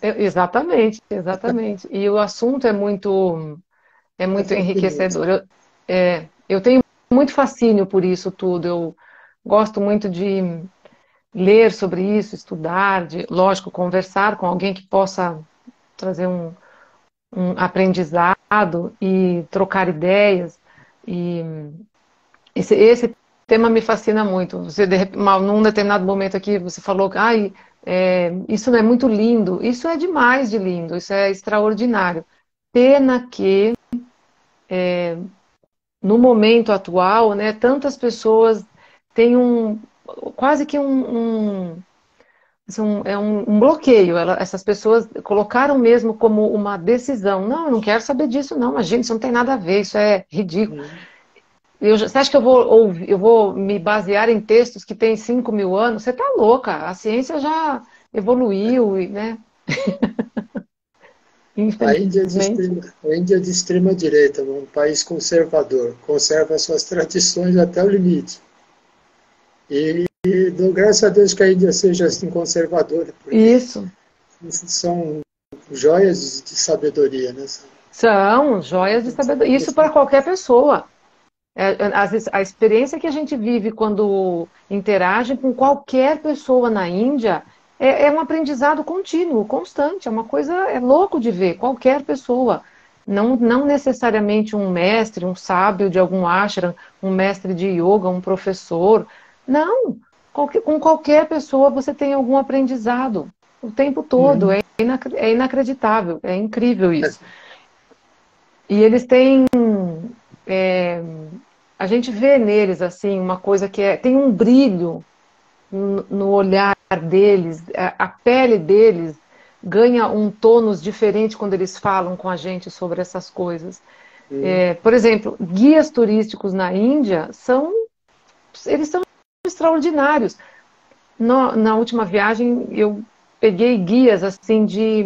exatamente, exatamente. E o assunto é É muito fascinante. enriquecedor. Eu tenho muito fascínio por isso tudo. Eu gosto muito de ler sobre isso, estudar, lógico, conversar com alguém que possa trazer um aprendizado e trocar ideias. E esse tema me fascina muito. Você, num determinado momento aqui, você falou que isso não é muito lindo. Isso é demais de lindo, isso é extraordinário. Pena que, no momento atual, né, tantas pessoas têm quase que um bloqueio. Essas pessoas colocaram mesmo como uma decisão. Não, eu não quero saber disso, não. Mas, gente, isso não tem nada a ver, isso é ridículo. Hum. Você acha que eu vou me basear em textos que têm 5.000 anos? Você está louca, a ciência já evoluiu, né? Infelizmente. A Índia é de extrema direita, um país conservador, conserva suas tradições até o limite. E dou graças a Deus que a Índia seja assim conservadora, porque Isso. são joias de sabedoria, né? São joias de sabedoria. Isso para qualquer pessoa. A experiência que a gente vive quando interage com qualquer pessoa na Índia é um aprendizado contínuo, constante. É uma coisa, é louco de ver. Qualquer pessoa. Não necessariamente um mestre, um sábio de algum ashram, um mestre de yoga, um professor. Não. Com qualquer pessoa você tem algum aprendizado o tempo todo. Uhum. é inacreditável, é incrível isso. E eles têm... a gente vê neles, assim, uma coisa que tem um brilho no olhar deles, a pele deles ganha um tônus diferente quando eles falam com a gente sobre essas coisas. Por exemplo, guias turísticos na Índia eles são extraordinários. Na última viagem eu peguei guias assim de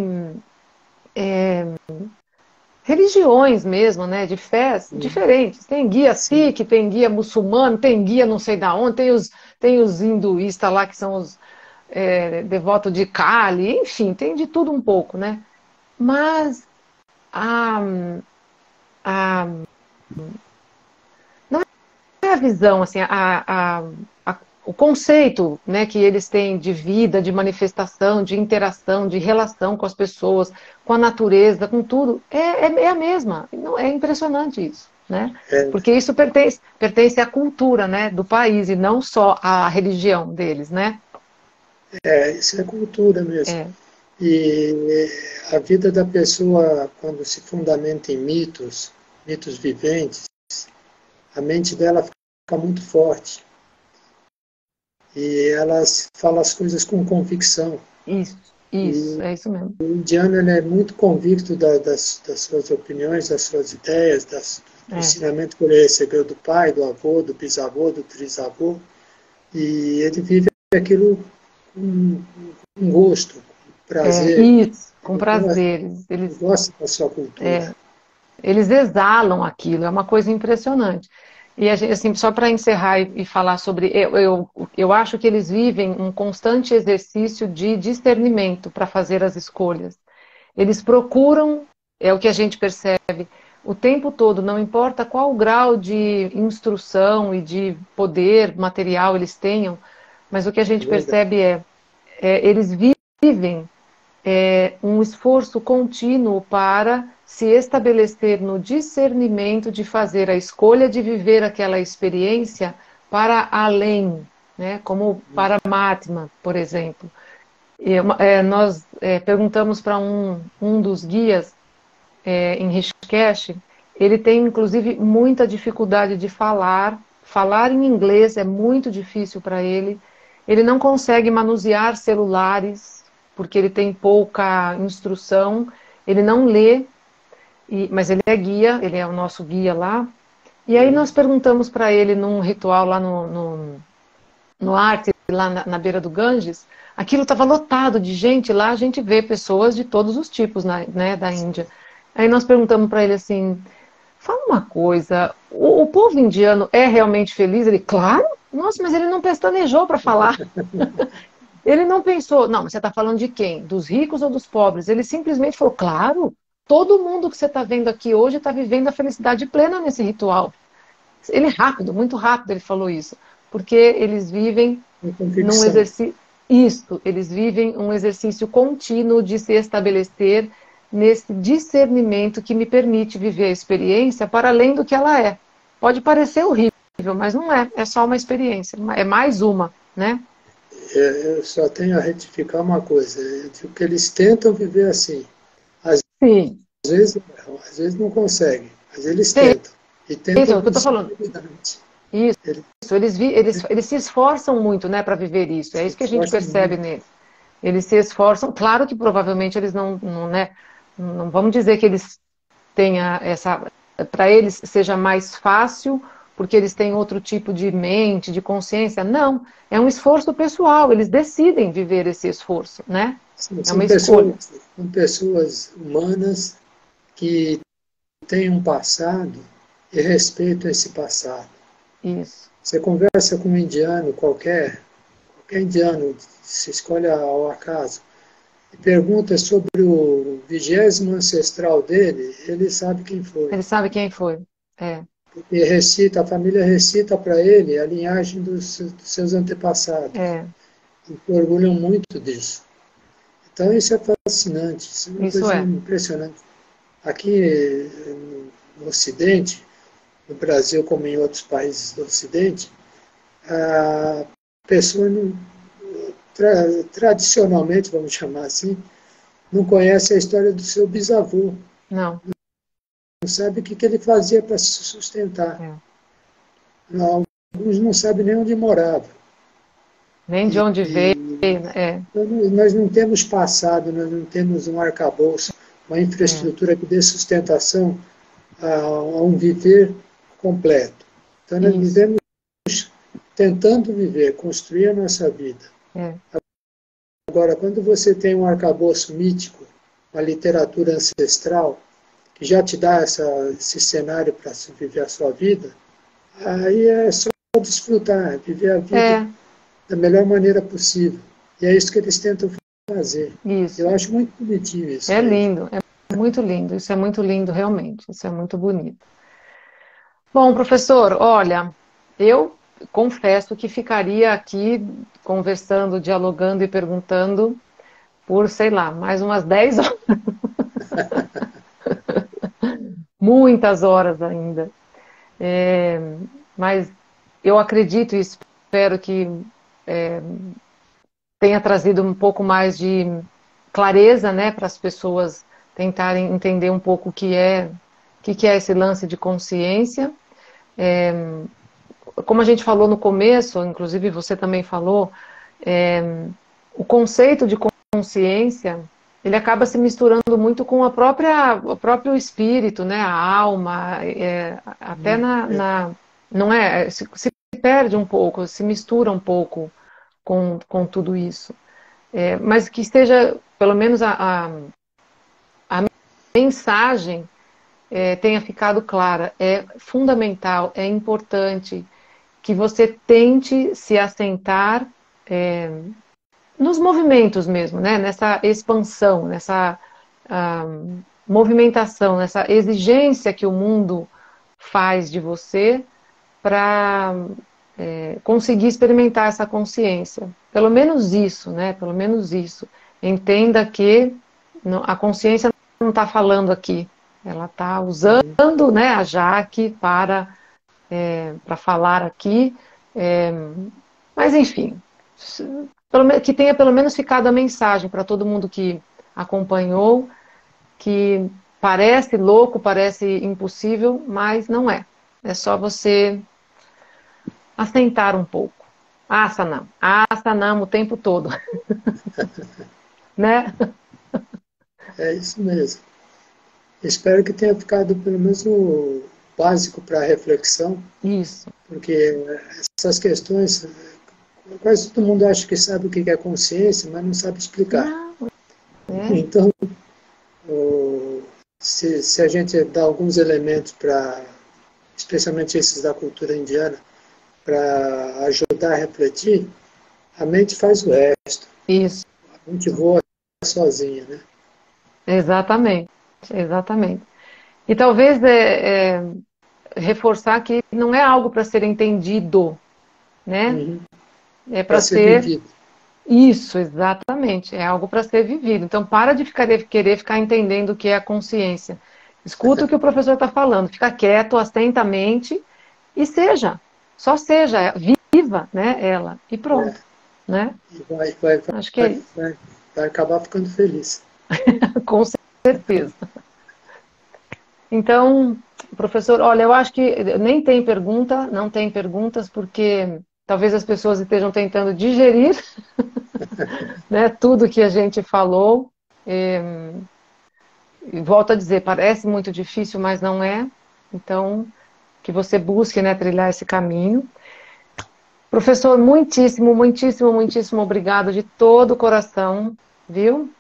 religiões mesmo, né, de fés diferentes. Tem guia Sikh, tem guia muçulmano, tem guia não sei da onde, tem os hinduístas lá que são os devotos de Kali, enfim, tem de tudo um pouco, né? Mas a, a, não é a visão, assim, o conceito, né, que eles têm de vida, de manifestação, de interação, de relação com as pessoas, com a natureza, com tudo, é a mesma. Não, é impressionante isso, né? Porque isso pertence à cultura, né, do país e não só à religião deles, né? Isso é cultura mesmo. E a vida da pessoa, quando se fundamenta em mitos, mitos viventes, a mente dela fica muito forte. E ela fala as coisas com convicção. Isso, é isso mesmo. O indiano ele é muito convicto das suas opiniões, das suas ideias, do ensinamento que ele recebeu do pai, do avô, do bisavô, do trisavô. E ele vive aquilo com gosto, com prazer. Isso, com prazer. Eles gostam da sua cultura. Eles exalam aquilo, é uma coisa impressionante. E a gente, assim, só para encerrar e falar sobre... Eu acho que eles vivem um constante exercício de discernimento para fazer as escolhas. Eles procuram, é o que a gente percebe, o tempo todo, não importa qual grau de instrução e de poder material eles tenham, mas o que a gente percebe eles vivem um esforço contínuo para se estabelecer no discernimento de fazer a escolha de viver aquela experiência para além, né? Como Paramatma, por exemplo. Nós perguntamos para um dos guias em Rishikesh, ele tem inclusive muita dificuldade de falar em inglês é muito difícil para ele não consegue manusear celulares, porque ele tem pouca instrução, ele não lê, mas ele é guia, ele é o nosso guia lá. E aí nós perguntamos para ele num ritual lá no Arte, lá na beira do Ganges, aquilo estava lotado de gente lá, a gente vê pessoas de todos os tipos, né, da Índia. Aí nós perguntamos para ele assim, fala uma coisa, o povo indiano é realmente feliz? Ele, claro, nossa, mas ele não pestanejou para falar. Ele não pensou, não, mas você está falando de quem? Dos ricos ou dos pobres? Ele simplesmente falou, claro, todo mundo que você está vendo aqui hoje está vivendo a felicidade plena nesse ritual. Ele muito rápido ele falou isso, porque eles vivem num exercício... eles vivem um exercício contínuo de se estabelecer nesse discernimento que me permite viver a experiência para além do que ela é. Pode parecer horrível, mas não é só uma experiência, é mais uma, né? Eu só tenho a retificar uma coisa, eu digo que eles tentam viver assim. Às vezes não conseguem, mas eles tentam. E tentam isso é o que eu estou falando. Isso, eles se esforçam muito, né, para viver isso. É isso que a gente percebe neles. Eles se esforçam, claro que provavelmente eles não vamos dizer que eles tenham para eles seja mais fácil, porque eles têm outro tipo de mente, de consciência. Não, é um esforço pessoal, eles decidem viver esse esforço, né? É uma escolha. São pessoas humanas que têm um passado e respeitam esse passado. Isso. Você conversa com um indiano qualquer indiano, se escolhe ao acaso, e pergunta sobre o 20º ancestral dele, ele sabe quem foi. Ele sabe quem foi, E a família recita para ele a linhagem dos seus antepassados. E orgulham muito disso. Então isso é fascinante, isso é uma coisa impressionante. Aqui no Ocidente, no Brasil como em outros países do Ocidente, a pessoa tradicionalmente, vamos chamar assim, não conhece a história do seu bisavô, Não. não sabe o que ele fazia para se sustentar. É. Alguns não sabem nem onde morava. Nem de onde veio. E É, nós não temos passado, nós não temos um arcabouço, uma é, infraestrutura que dê sustentação a um viver completo. Então nós isso. vivemos tentando viver, construir a nossa vida. É, Agora, quando você tem um arcabouço mítico, uma literatura ancestral, que já te dá esse cenário para viver a sua vida, aí é só desfrutar, viver a vida é, da melhor maneira possível. E é isso que eles tentam fazer. Eu isso. acho muito bonitinho isso É daí. lindo. É muito lindo. Isso é muito lindo, realmente. Isso é muito bonito. Bom, professor, olha, eu confesso que ficaria aqui conversando, dialogando e perguntando por, sei lá, mais umas 10 horas, muitas horas ainda. É, mas eu acredito e espero que tenha trazido um pouco mais de clareza, né, para as pessoas tentarem entender um pouco o que é esse lance de consciência. Como a gente falou no começo, inclusive você também falou, o conceito de consciência, ele acaba se misturando muito com o próprio espírito, né, a alma, até não é, se perde um pouco, se mistura um pouco com tudo isso. Mas que esteja, pelo menos a mensagem tenha ficado clara. É fundamental, é importante que você tente se assentar nos movimentos mesmo, né? Nessa expansão, nessa ah, movimentação, nessa exigência que o mundo faz de você para conseguir experimentar essa consciência. Pelo menos isso, né? Pelo menos isso. Entenda que a consciência não está falando aqui. Ela está usando, né, a Jaque para falar aqui. É, mas, enfim, que tenha pelo menos ficado a mensagem para todo mundo que acompanhou, que parece louco, parece impossível, mas não é. É só você assentar um pouco. Asanam. Asanam o tempo todo. Né? É isso mesmo. Espero que tenha ficado pelo menos o básico para a reflexão, Isso. porque essas questões, quase todo mundo acha que sabe o que é consciência, mas não sabe explicar. Não, é. Então, se a gente dá alguns elementos para, especialmente esses da cultura indiana, para ajudar a refletir, a mente faz o resto. Isso. A mente voa sozinha, né? Exatamente. Exatamente. E talvez reforçar que não é algo para ser entendido, né? Uhum. É Para para ser ser vivido. isso, exatamente. É algo para ser vivido. Então, para de querer ficar entendendo o que é a consciência. Escuta o que o professor está falando. Fica quieto, atentamente e seja. Só seja. Viva, né, ela. E É, pronto, né? e vai, Acho que é isso. vai acabar ficando feliz. Com certeza. Então, professor, olha, eu acho que nem tem pergunta, não tem perguntas, porque talvez as pessoas estejam tentando digerir, né, tudo que a gente falou. E volto a dizer, parece muito difícil, mas não é. Então, que você busque, né, trilhar esse caminho. Professor, muitíssimo, muitíssimo, muitíssimo obrigado de todo o coração, viu?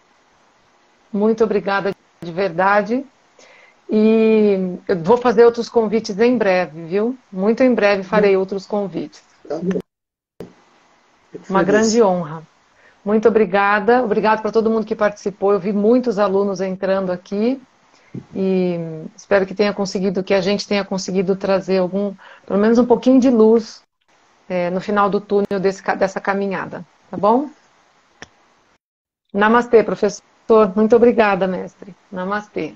Muito obrigada de verdade. E eu vou fazer outros convites em breve, viu? Muito em breve farei outros convites. Tá bom, fico Uma grande feliz. honra. Muito obrigada. Obrigado para todo mundo que participou. Eu vi muitos alunos entrando aqui e espero que que a gente tenha conseguido trazer pelo menos um pouquinho de luz no final do túnel dessa caminhada. Tá bom? Namastê, professor. Muito obrigada, mestre. Namastê.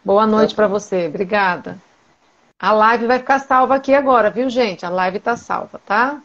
Boa Tá noite para bom. você. Obrigada. A live vai ficar salva aqui agora, viu, gente? A live está salva, tá?